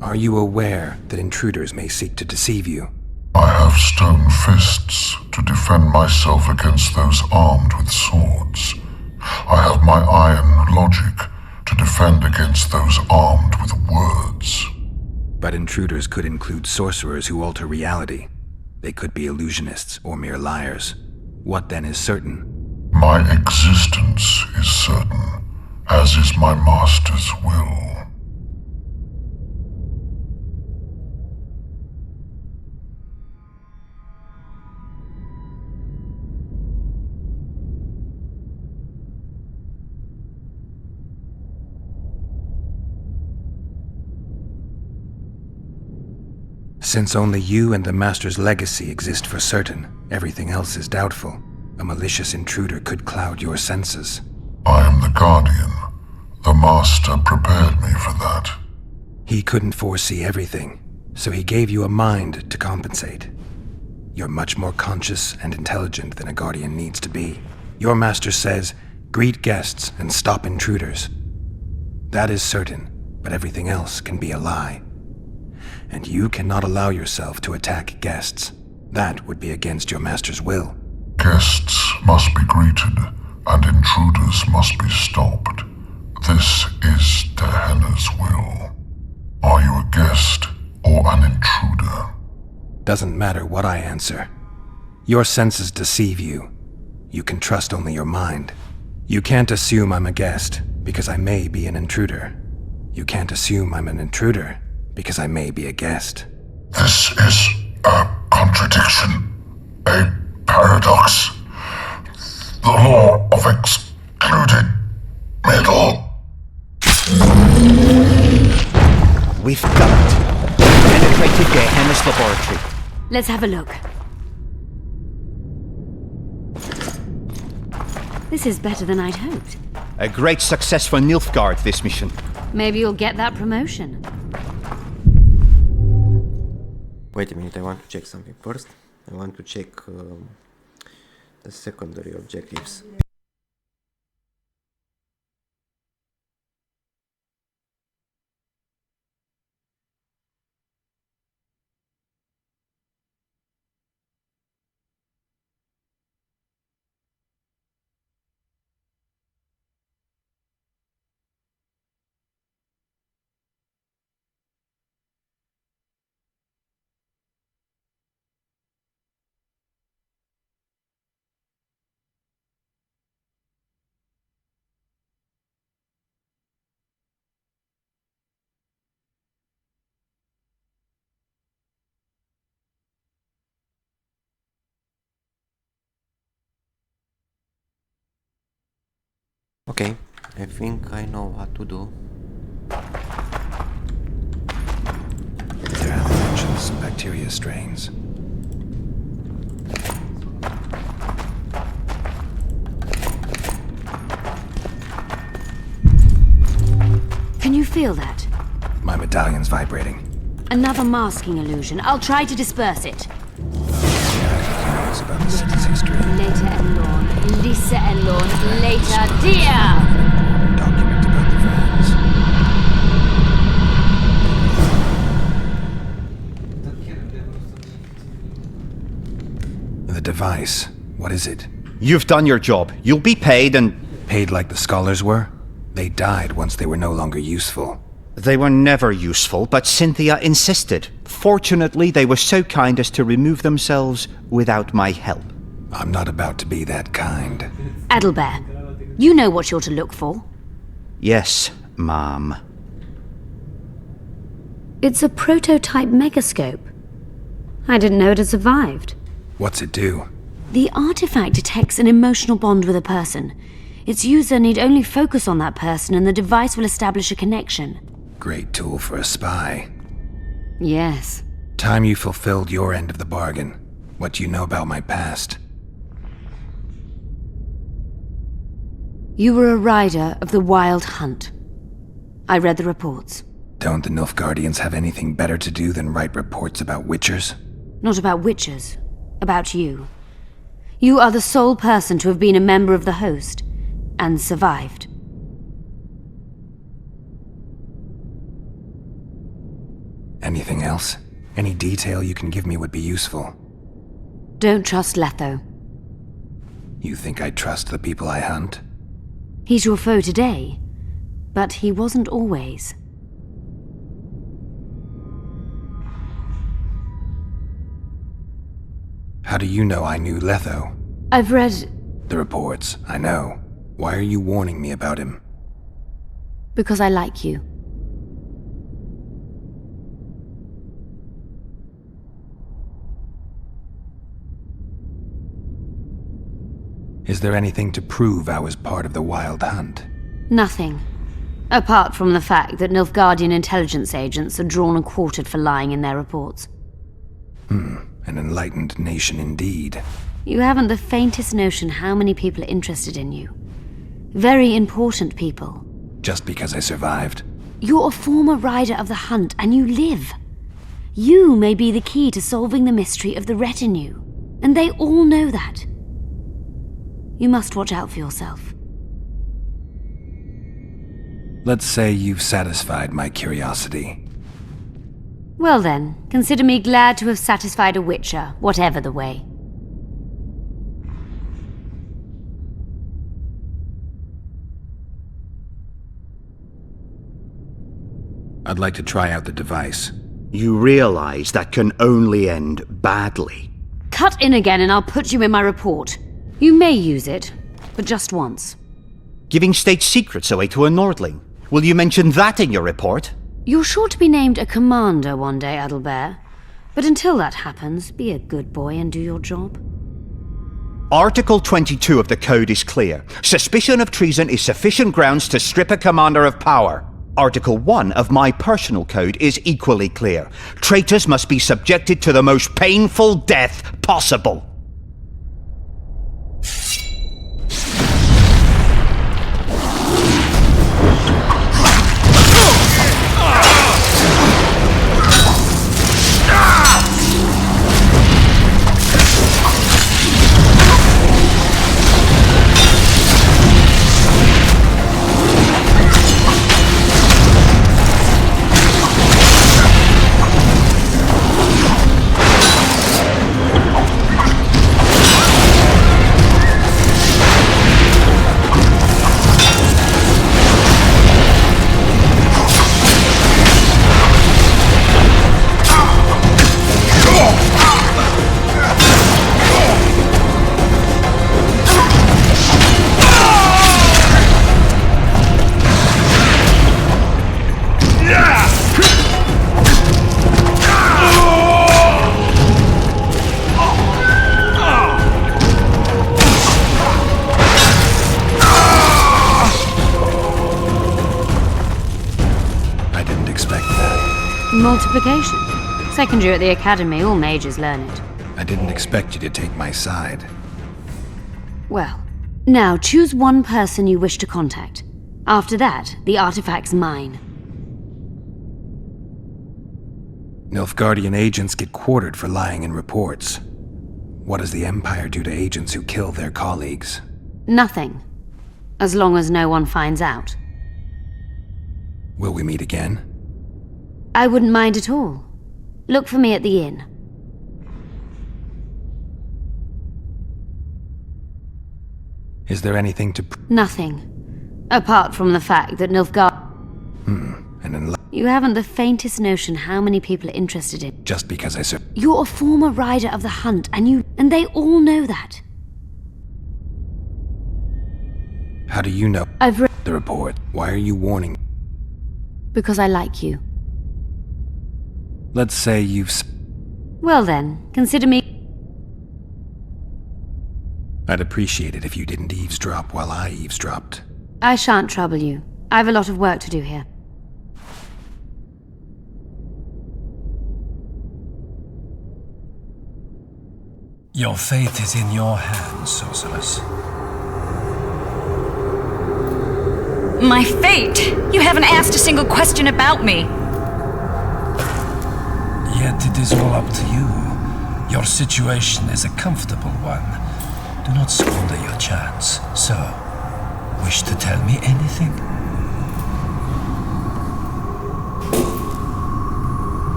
Are you aware that intruders may seek to deceive you? I have stone fists to defend myself against those armed with swords. I have my iron logic to defend against those armed with words. But intruders could include sorcerers who alter reality. They could be illusionists or mere liars. What then is certain? My existence is certain, as is my master's will. Since only you and the Master's legacy exist for certain, everything else is doubtful. A malicious intruder could cloud your senses. I am the Guardian. The Master prepared me for that. He couldn't foresee everything, so he gave you a mind to compensate. You're much more conscious and intelligent than a Guardian needs to be. Your Master says, greet guests and stop intruders. That is certain, but everything else can be a lie. And you cannot allow yourself to attack guests. That would be against your master's will. Guests must be greeted, and intruders must be stopped. This is Tehenna's will. Are you a guest or an intruder? Doesn't matter what I answer. Your senses deceive you. You can trust only your mind. You can't assume I'm a guest, because I may be an intruder. You can't assume I'm an intruder, because I may be a guest. This is a contradiction, a paradox. The law of excluded middle. We've done it. Penetrated Gehenna's laboratory. Let's have a look. This is better than I'd hoped. A great success for Nilfgaard, this mission. Maybe you'll get that promotion. Wait a minute, I want to check something first. I want to check the secondary objectives. Okay, I think I know what to do. There are mentions bacteria strains. Can you feel that? My medallion's vibrating. Another masking illusion. I'll try to disperse it. It's about the city's history. Later Elorn, Lisa Elorn, later Dia! Document about the fans. The device. What is it? You've done your job. You'll be paid and... Paid like the scholars were? They died once they were no longer useful. They were never useful, but Cynthia insisted. Fortunately, they were so kind as to remove themselves without my help. I'm not about to be that kind. Adelbert, you know what you're to look for. Yes, Ma'am. It's a prototype megascope. I didn't know it had survived. What's it do? The artifact detects an emotional bond with a person. Its user need only focus on that person and the device will establish a connection. Great tool for a spy. Yes. Time you fulfilled your end of the bargain. What do you know about my past? You were a rider of the Wild Hunt. I read the reports. Don't the Nilfgaardians have anything better to do than write reports about witchers? Not about witchers. About you. You are the sole person to have been a member of the host, and survived. Anything else? Any detail you can give me would be useful. Don't trust Letho. You think I trust the people I hunt? He's your foe today, but he wasn't always. How do you know I knew Letho? I've read... The reports, I know. Why are you warning me about him? Because I like you. Is there anything to prove I was part of the Wild Hunt? Nothing. Apart from the fact that Nilfgaardian intelligence agents are drawn and quartered for lying in their reports. An enlightened nation indeed. You haven't the faintest notion how many people are interested in you. Very important people. Just because I survived? You're a former rider of the Hunt, and you live. You may be the key to solving the mystery of the retinue, and they all know that. You must watch out for yourself. Let's say you've satisfied my curiosity. Well then, consider me glad to have satisfied a witcher, whatever the way. I'd like to try out the device. You realize that can only end badly. Cut in again and I'll put you in my report. You may use it, but just once. Giving state secrets away to a Nordling. Will you mention that in your report? You're sure to be named a commander one day, Adalbert. But until that happens, be a good boy and do your job. Article 22 of the Code is clear. Suspicion of treason is sufficient grounds to strip a commander of power. Article 1 of my personal code is equally clear. Traitors must be subjected to the most painful death possible. Multiplication. Second year at the academy, all mages learn it. I didn't expect you to take my side. Well, now choose one person you wish to contact. After that, the artifact's mine. Nilfgaardian agents get quartered for lying in reports. What does the Empire do to agents who kill their colleagues? Nothing. As long as no one finds out. Will we meet again? I wouldn't mind at all. Look for me at the inn. Is there anything to... Nothing. Apart from the fact that Nilfgaard... and in... You haven't the faintest notion how many people are interested in... Just because I You're a former rider of the hunt, and they all know that. How do you know? I've read the report. Why are you warning? Because I like you. Let's say you've... Well then, consider me... I'd appreciate it if you didn't eavesdrop while I eavesdropped. I shan't trouble you. I have a lot of work to do here. Your fate is in your hands, sorceress. My fate? You haven't asked a single question about me. Yet it is all up to you. Your situation is a comfortable one. Do not squander your chance. So, wish to tell me anything?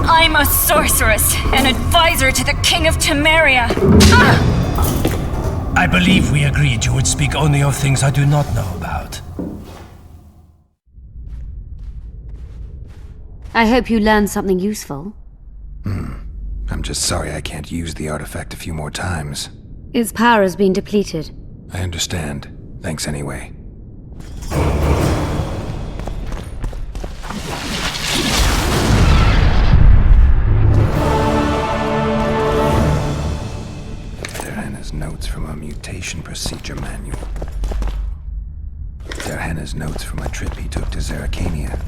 I'm a sorceress, an advisor to the King of Temeria. I believe we agreed you would speak only of things I do not know about. I hope you learned something useful. I'm just sorry I can't use the artifact a few more times. Its power has been depleted. I understand. Thanks anyway. Terhana's notes from a mutation procedure manual. Terhana's notes from a trip he took to Zerrikania.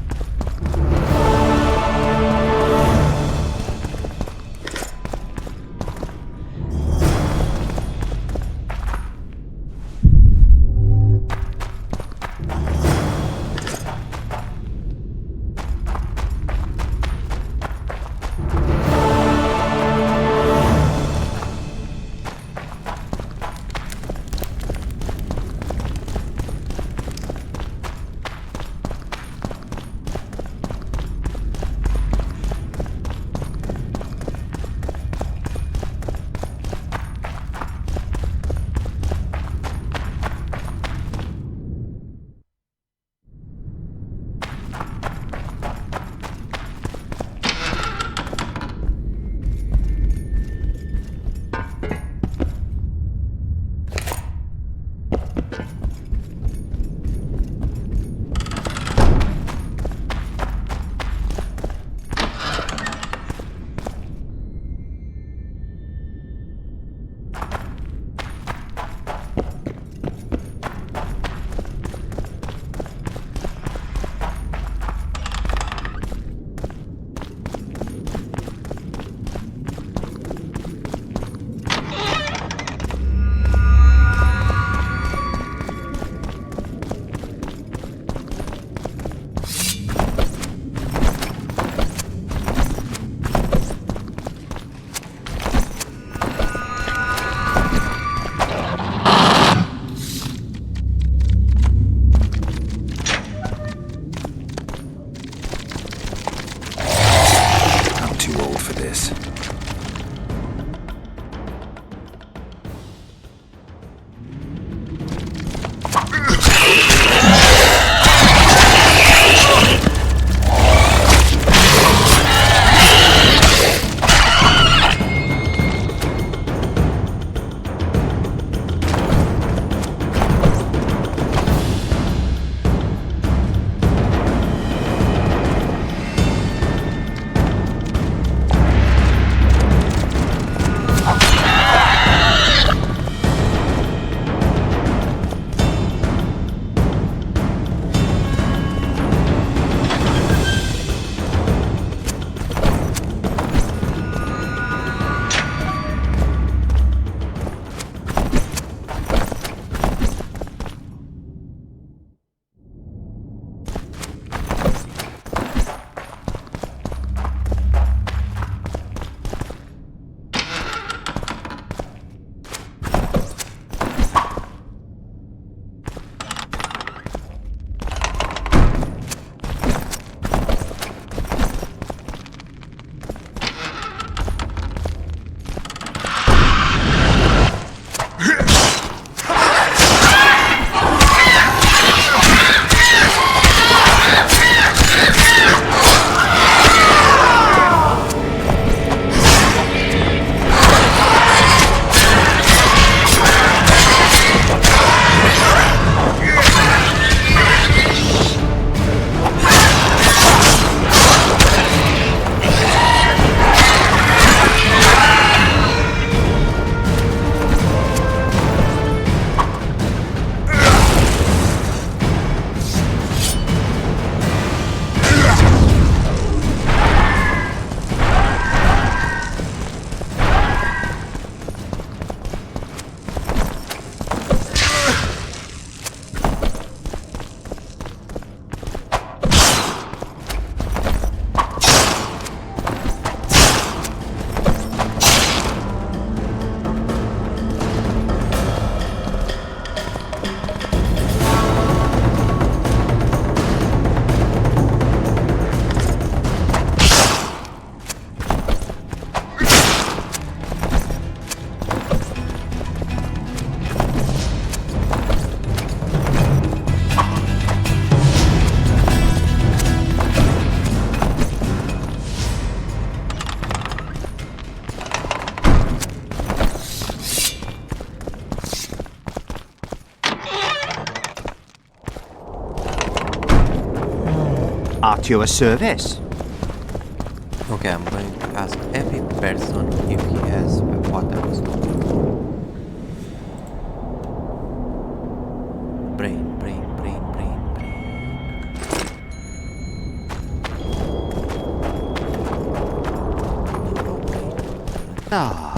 At your service. Okay, I'm going to ask every person if he has what I was looking for. Brain. Ah.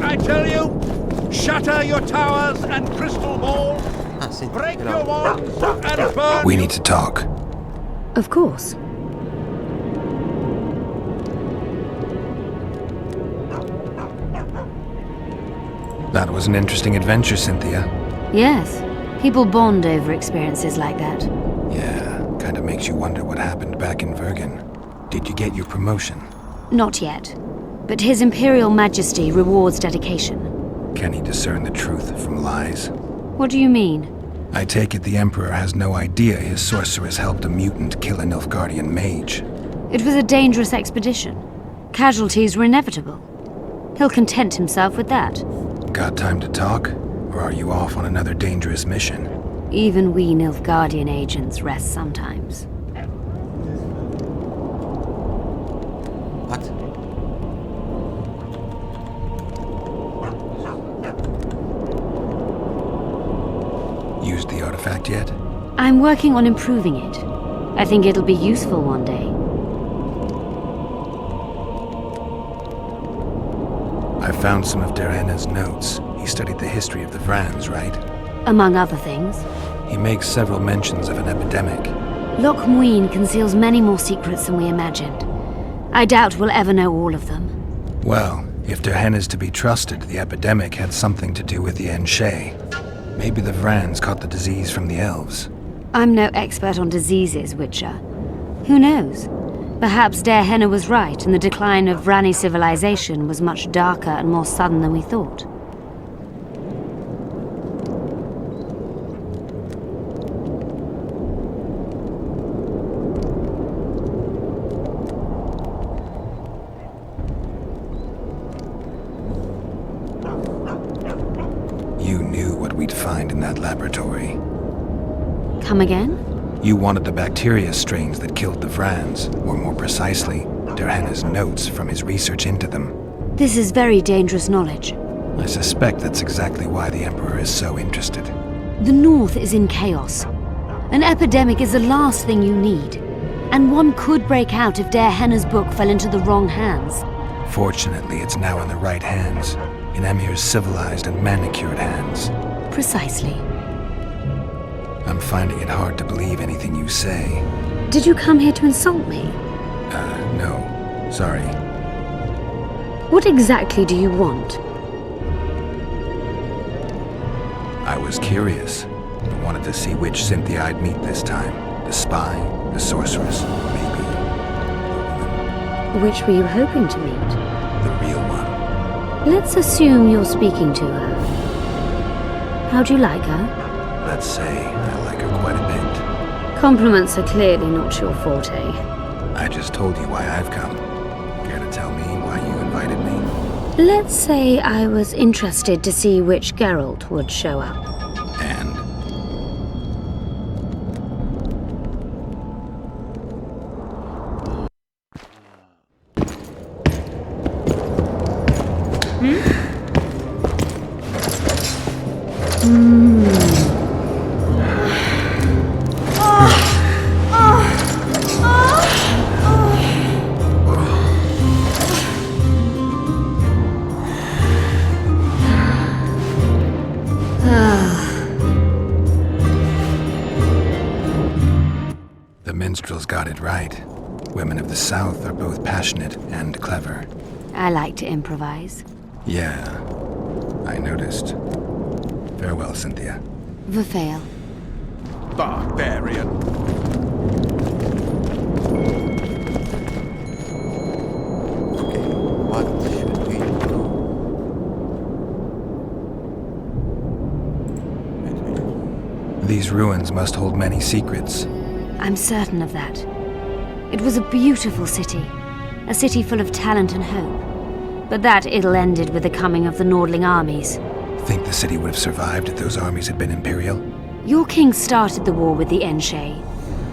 I tell you, shatter your towers and crystal balls, break your wands and burn. We need to talk. Of course. That was an interesting adventure, Cynthia. Yes. People bond over experiences like that. Yeah, kind of makes you wonder what happened back in Vergen. Did you get your promotion? Not yet. But His Imperial Majesty rewards dedication. Can he discern the truth from lies? What do you mean? I take it the Emperor has no idea his sorceress helped a mutant kill a Nilfgaardian mage. It was a dangerous expedition. Casualties were inevitable. He'll content himself with that. Got time to talk? Or are you off on another dangerous mission? Even we Nilfgaardian agents rest sometimes. What? Used the artifact yet? I'm working on improving it. I think it'll be useful one day. I found some of Derhenna's notes. He studied the history of the Vrans, right? Among other things. He makes several mentions of an epidemic. Loch Muin conceals many more secrets than we imagined. I doubt we'll ever know all of them. Well, if Derhenna's to be trusted, the epidemic had something to do with the Aen Shea. Maybe the Vrans caught the disease from the elves. I'm no expert on diseases, Witcher. Who knows? Perhaps Derhenna was right, and the decline of Vrani civilization was much darker and more sudden than we thought. You knew what we'd find in that laboratory. Come again? You wanted the bacteria strains that killed the Vrans, or more precisely, Derhenna's notes from his research into them. This is very dangerous knowledge. I suspect that's exactly why the Emperor is so interested. The North is in chaos. An epidemic is the last thing you need. And one could break out if Derhenna's book fell into the wrong hands. Fortunately, it's now in the right hands. In Emir's civilized and manicured hands. Precisely. I'm finding it hard to believe anything you say. Did you come here to insult me? No. Sorry. What exactly do you want? I was curious. I wanted to see which Cynthia I'd meet this time. The spy, the sorceress, maybe the woman. Which were you hoping to meet? The real one. Let's assume you're speaking to her. How'd you like her? Let's say I like her quite a bit. Compliments are clearly not your forte. I just told you why I've come. Care to tell me why you invited me? Let's say I was interested to see which Geralt would show up. And? The minstrels got it right. Women of the South are both passionate and clever. I like to improvise. Yeah, I noticed. Farewell, Cynthia. Verfail. Barbarian. Okay, what should we do? Wait a minute. These ruins must hold many secrets. I'm certain of that. It was a beautiful city. A city full of talent and hope. But that ill ended with the coming of the Nordling armies. Think the city would have survived if those armies had been Imperial? Your king started the war with the Enshe.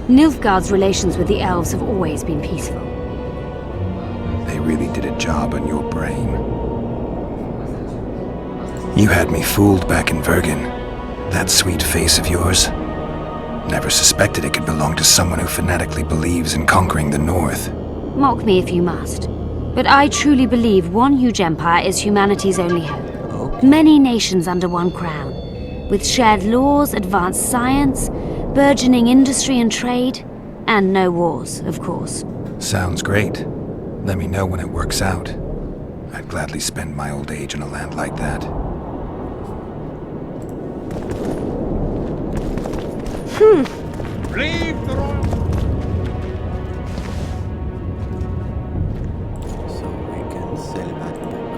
Nilfgaard's relations with the elves have always been peaceful. They really did a job on your brain. You had me fooled back in Vergen. That sweet face of yours. Never suspected it could belong to someone who fanatically believes in conquering the North. Mock me if you must. But I truly believe one huge empire is humanity's only hope. Many nations under one crown. With shared laws, advanced science, burgeoning industry and trade, and no wars, of course. Sounds great. Let me know when it works out. I'd gladly spend my old age in a land like that. Leave the room. So we can sell that book.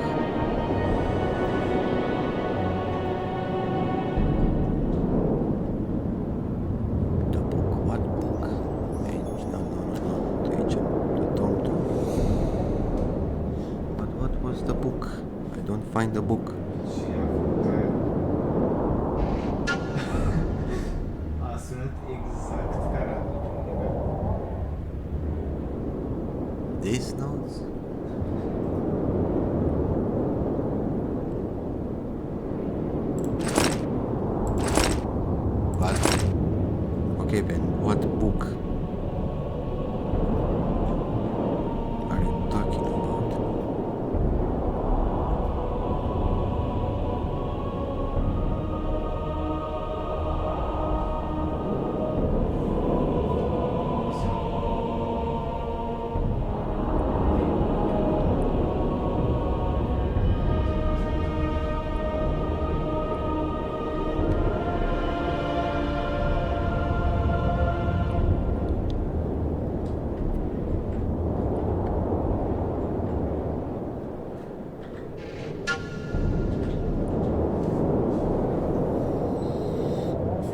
The book? What book? No. The Tom 2. But what was the book? I don't find the book. Sunt exact care. These notes? What? Okay, Ben, what book are you talking about?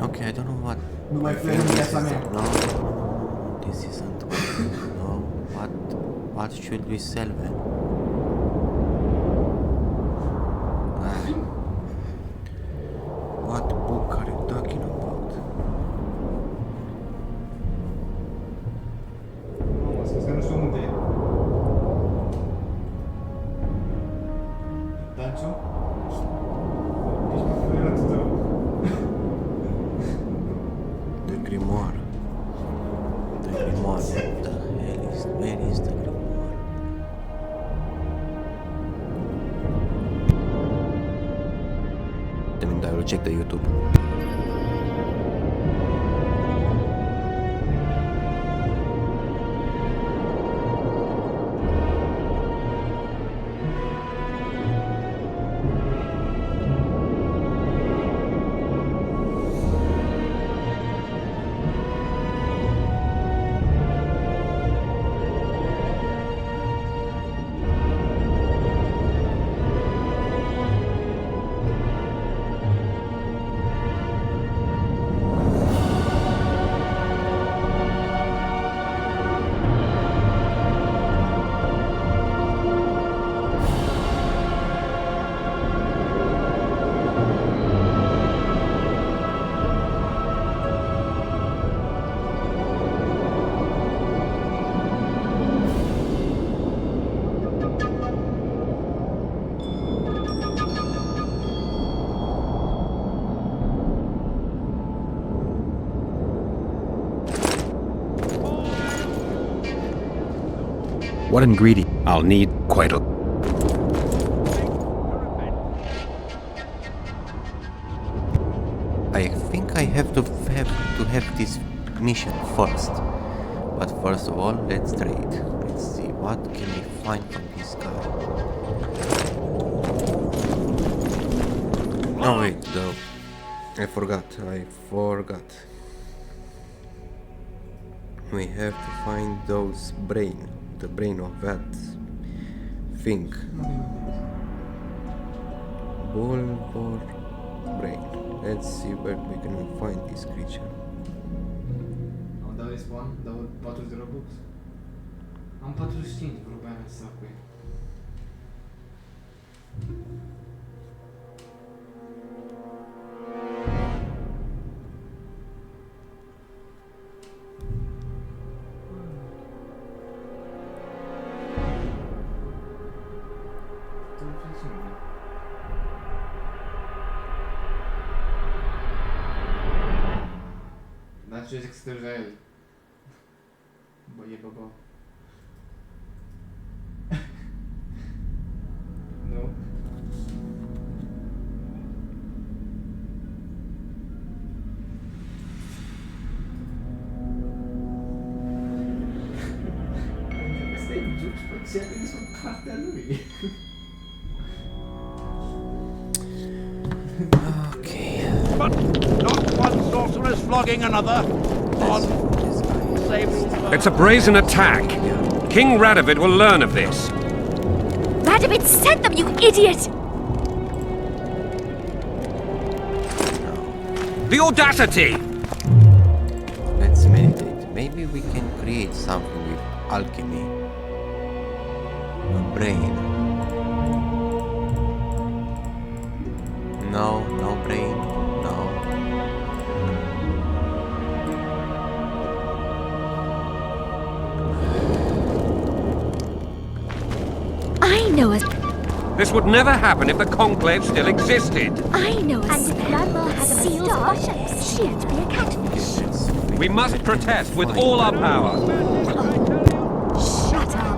Okay, I don't know what. Nu mai I putem think în this viața is- mea. No, this isn't what. No, what should we sell then? What book are you talking about? Nu, mă scuz că nu știu unde e. Danciu? Nici măcar nu era tău. The grimoire. The grimoire. What the hell is? Where is the grimoire? I will check the YouTube. What ingredient? I'll need Quite a... I think I have to have this mission first. But first of all, let's trade. Let's see what can we find from this guy. Oh wait, though. I forgot. We have to find those brain. The brain of that thing. Bulbor brain. Let's see where we can find this creature. Am dat respawn? Dau 40 de Robux? Am 45, vorbeam să cu ei. Dar ce zic să te la el? Bă, e băbă. Nu? Ăsta-i juc și pe ce a sunt partea lui. But not one sorceress flogging another. It's a brazen attack. King Radovid will learn of this. Radovid sent them, you idiot! The audacity! Let's meditate. Maybe we can create something with alchemy. A brain. No, no brain. No. I know a... This would never happen if the Conclave still existed. I know a... And Bloodmore has a star. She'd be a catfish. We must protest with all our power. Shut up.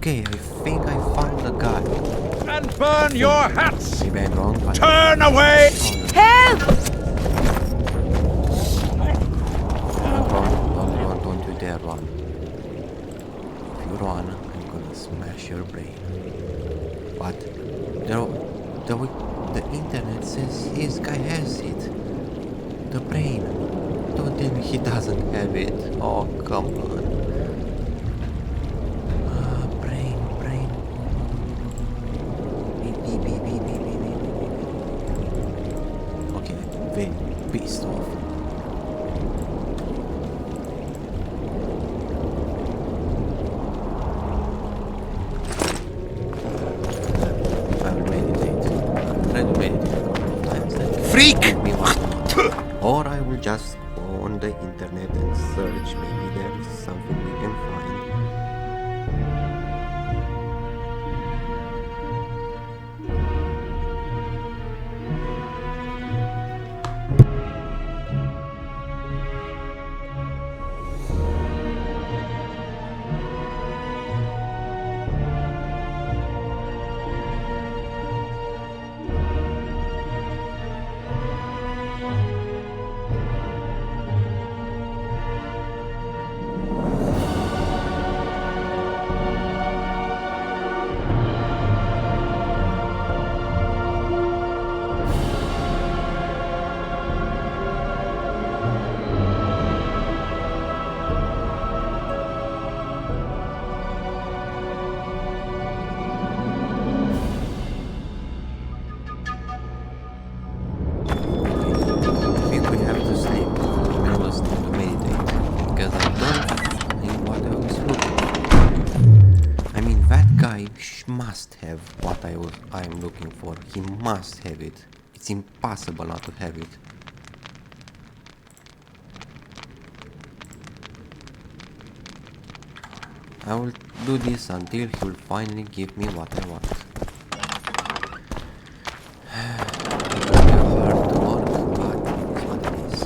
Okay, I think I found the guy. And burn your hats! Maybe I'm wrong, but... Turn away! Help! Don't you dare run. If you run, I'm gonna smash your brain. But the internet says his guy has it. The brain. Don't tell me he doesn't have it. Oh, come on. Pissed off. I will meditate. I'll try to meditate a couple of times. Freak! Or I will just go on the internet and search. Maybe there's something we can find. guy must have what I'm looking for. He must have it. It's impossible not to have it. I will do this until he will finally give me what I want. It will be hard to work, but it's what it is.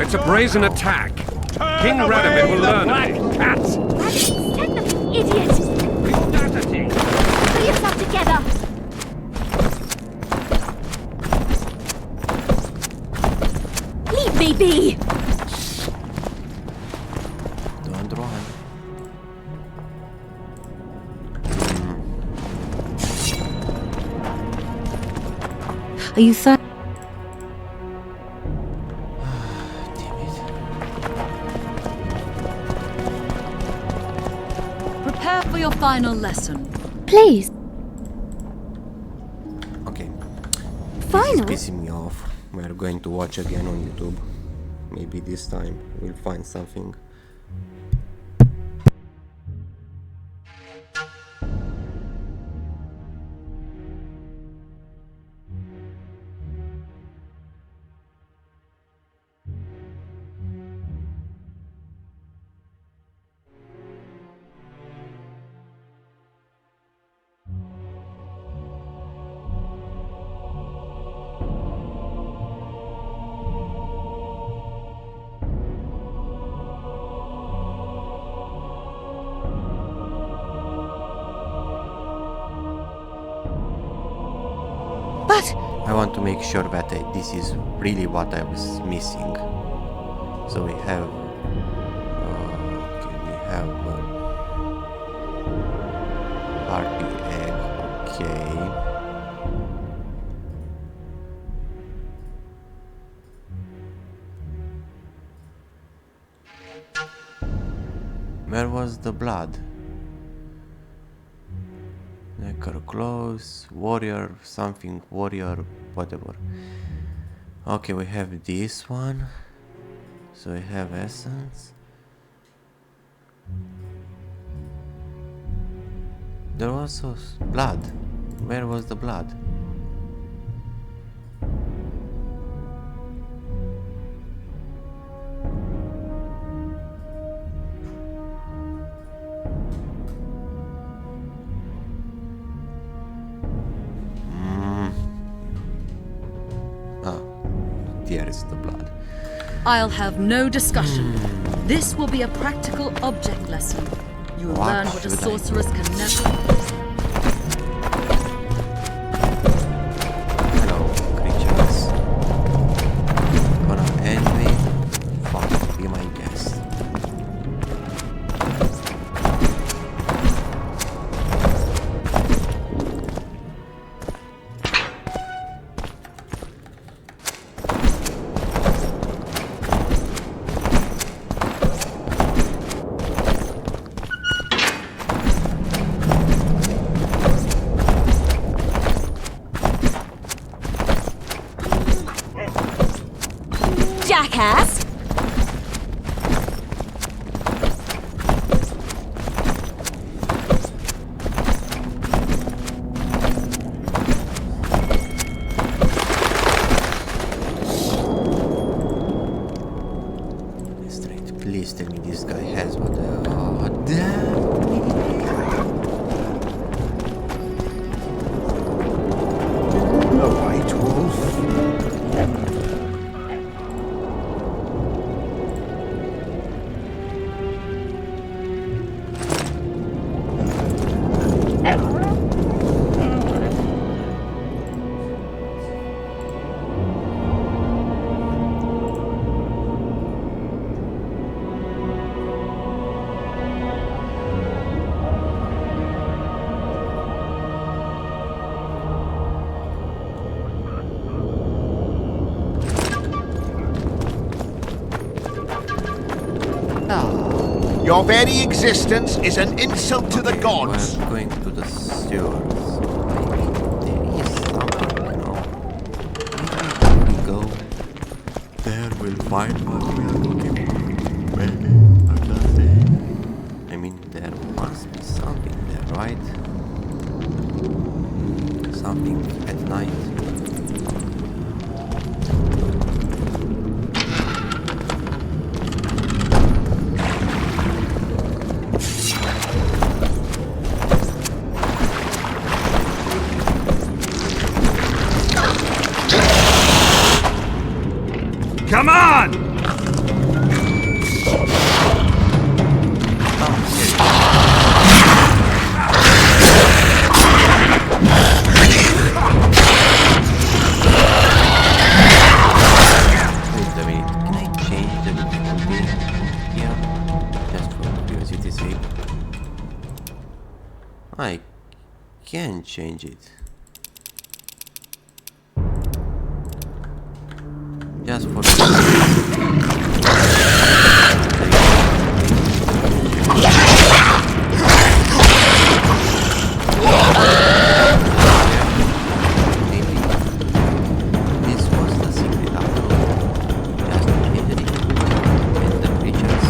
It's a brazen attack. King Radomir will learn of it. Send them, idiot! Pull yourself together! Leave me be! Don't run. Are you thirsty? Prepare for your final lesson. Please. Okay. Final? This is pissing me off. We are going to watch again on YouTube. Maybe this time we'll find something. I want to make sure that this is really what I was missing. So we have RP egg, okay. Where was the blood? Necker close, warrior, something, warrior, whatever. Okay, we have this one. So we have essence. There was also blood. Where was the blood? Here is the blood. I'll have no discussion. This will be a practical object lesson. You will learn what a sorceress can never... Hello, creatures. Gonna envy? Fuck, be my guest. Jackass! Please tell me this guy has what? Oh, damn! Your very existence is an insult to the gods. We're going to the sewers. Maybe there is something, you know. Maybe if we go there, we'll find what we're looking for. Maybe. I'm just saying. I mean, there must be something there, right? Something at night. Come on! Wait a minute, can I change the difficulty here? Just for curiosity's sake. I can change it. Just for this was the secret after all. Just change the difficulty and the creatures.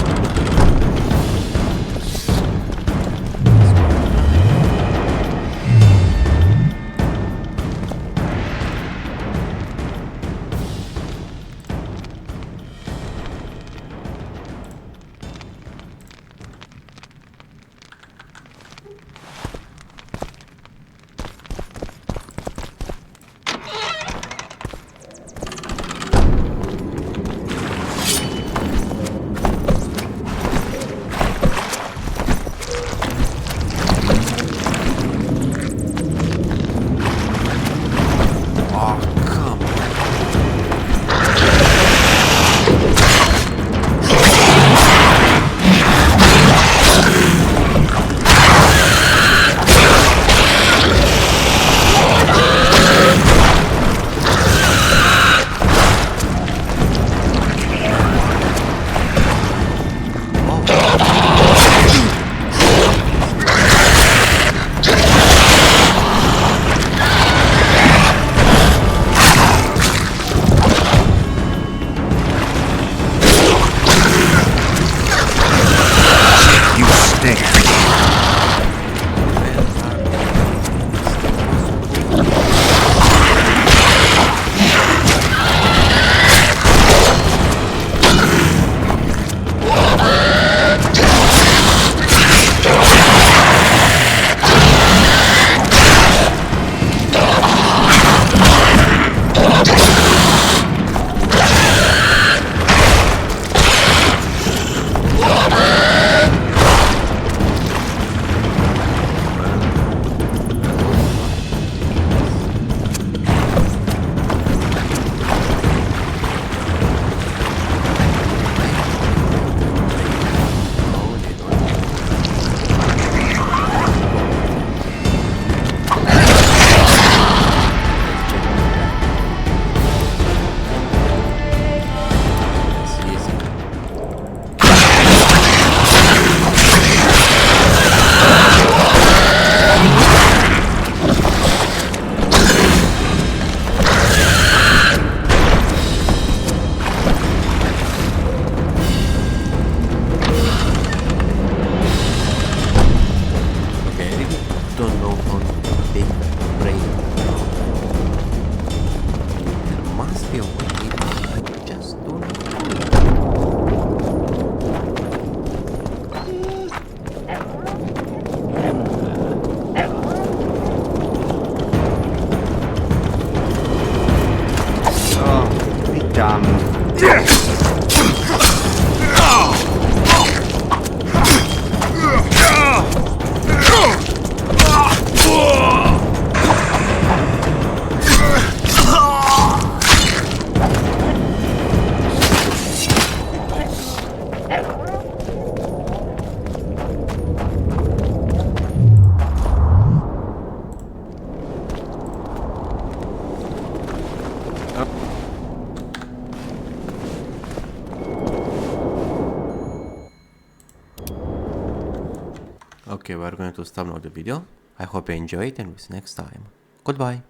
Okay, we're going to stop now the video. I hope you enjoyed and we'll see you next time. Goodbye.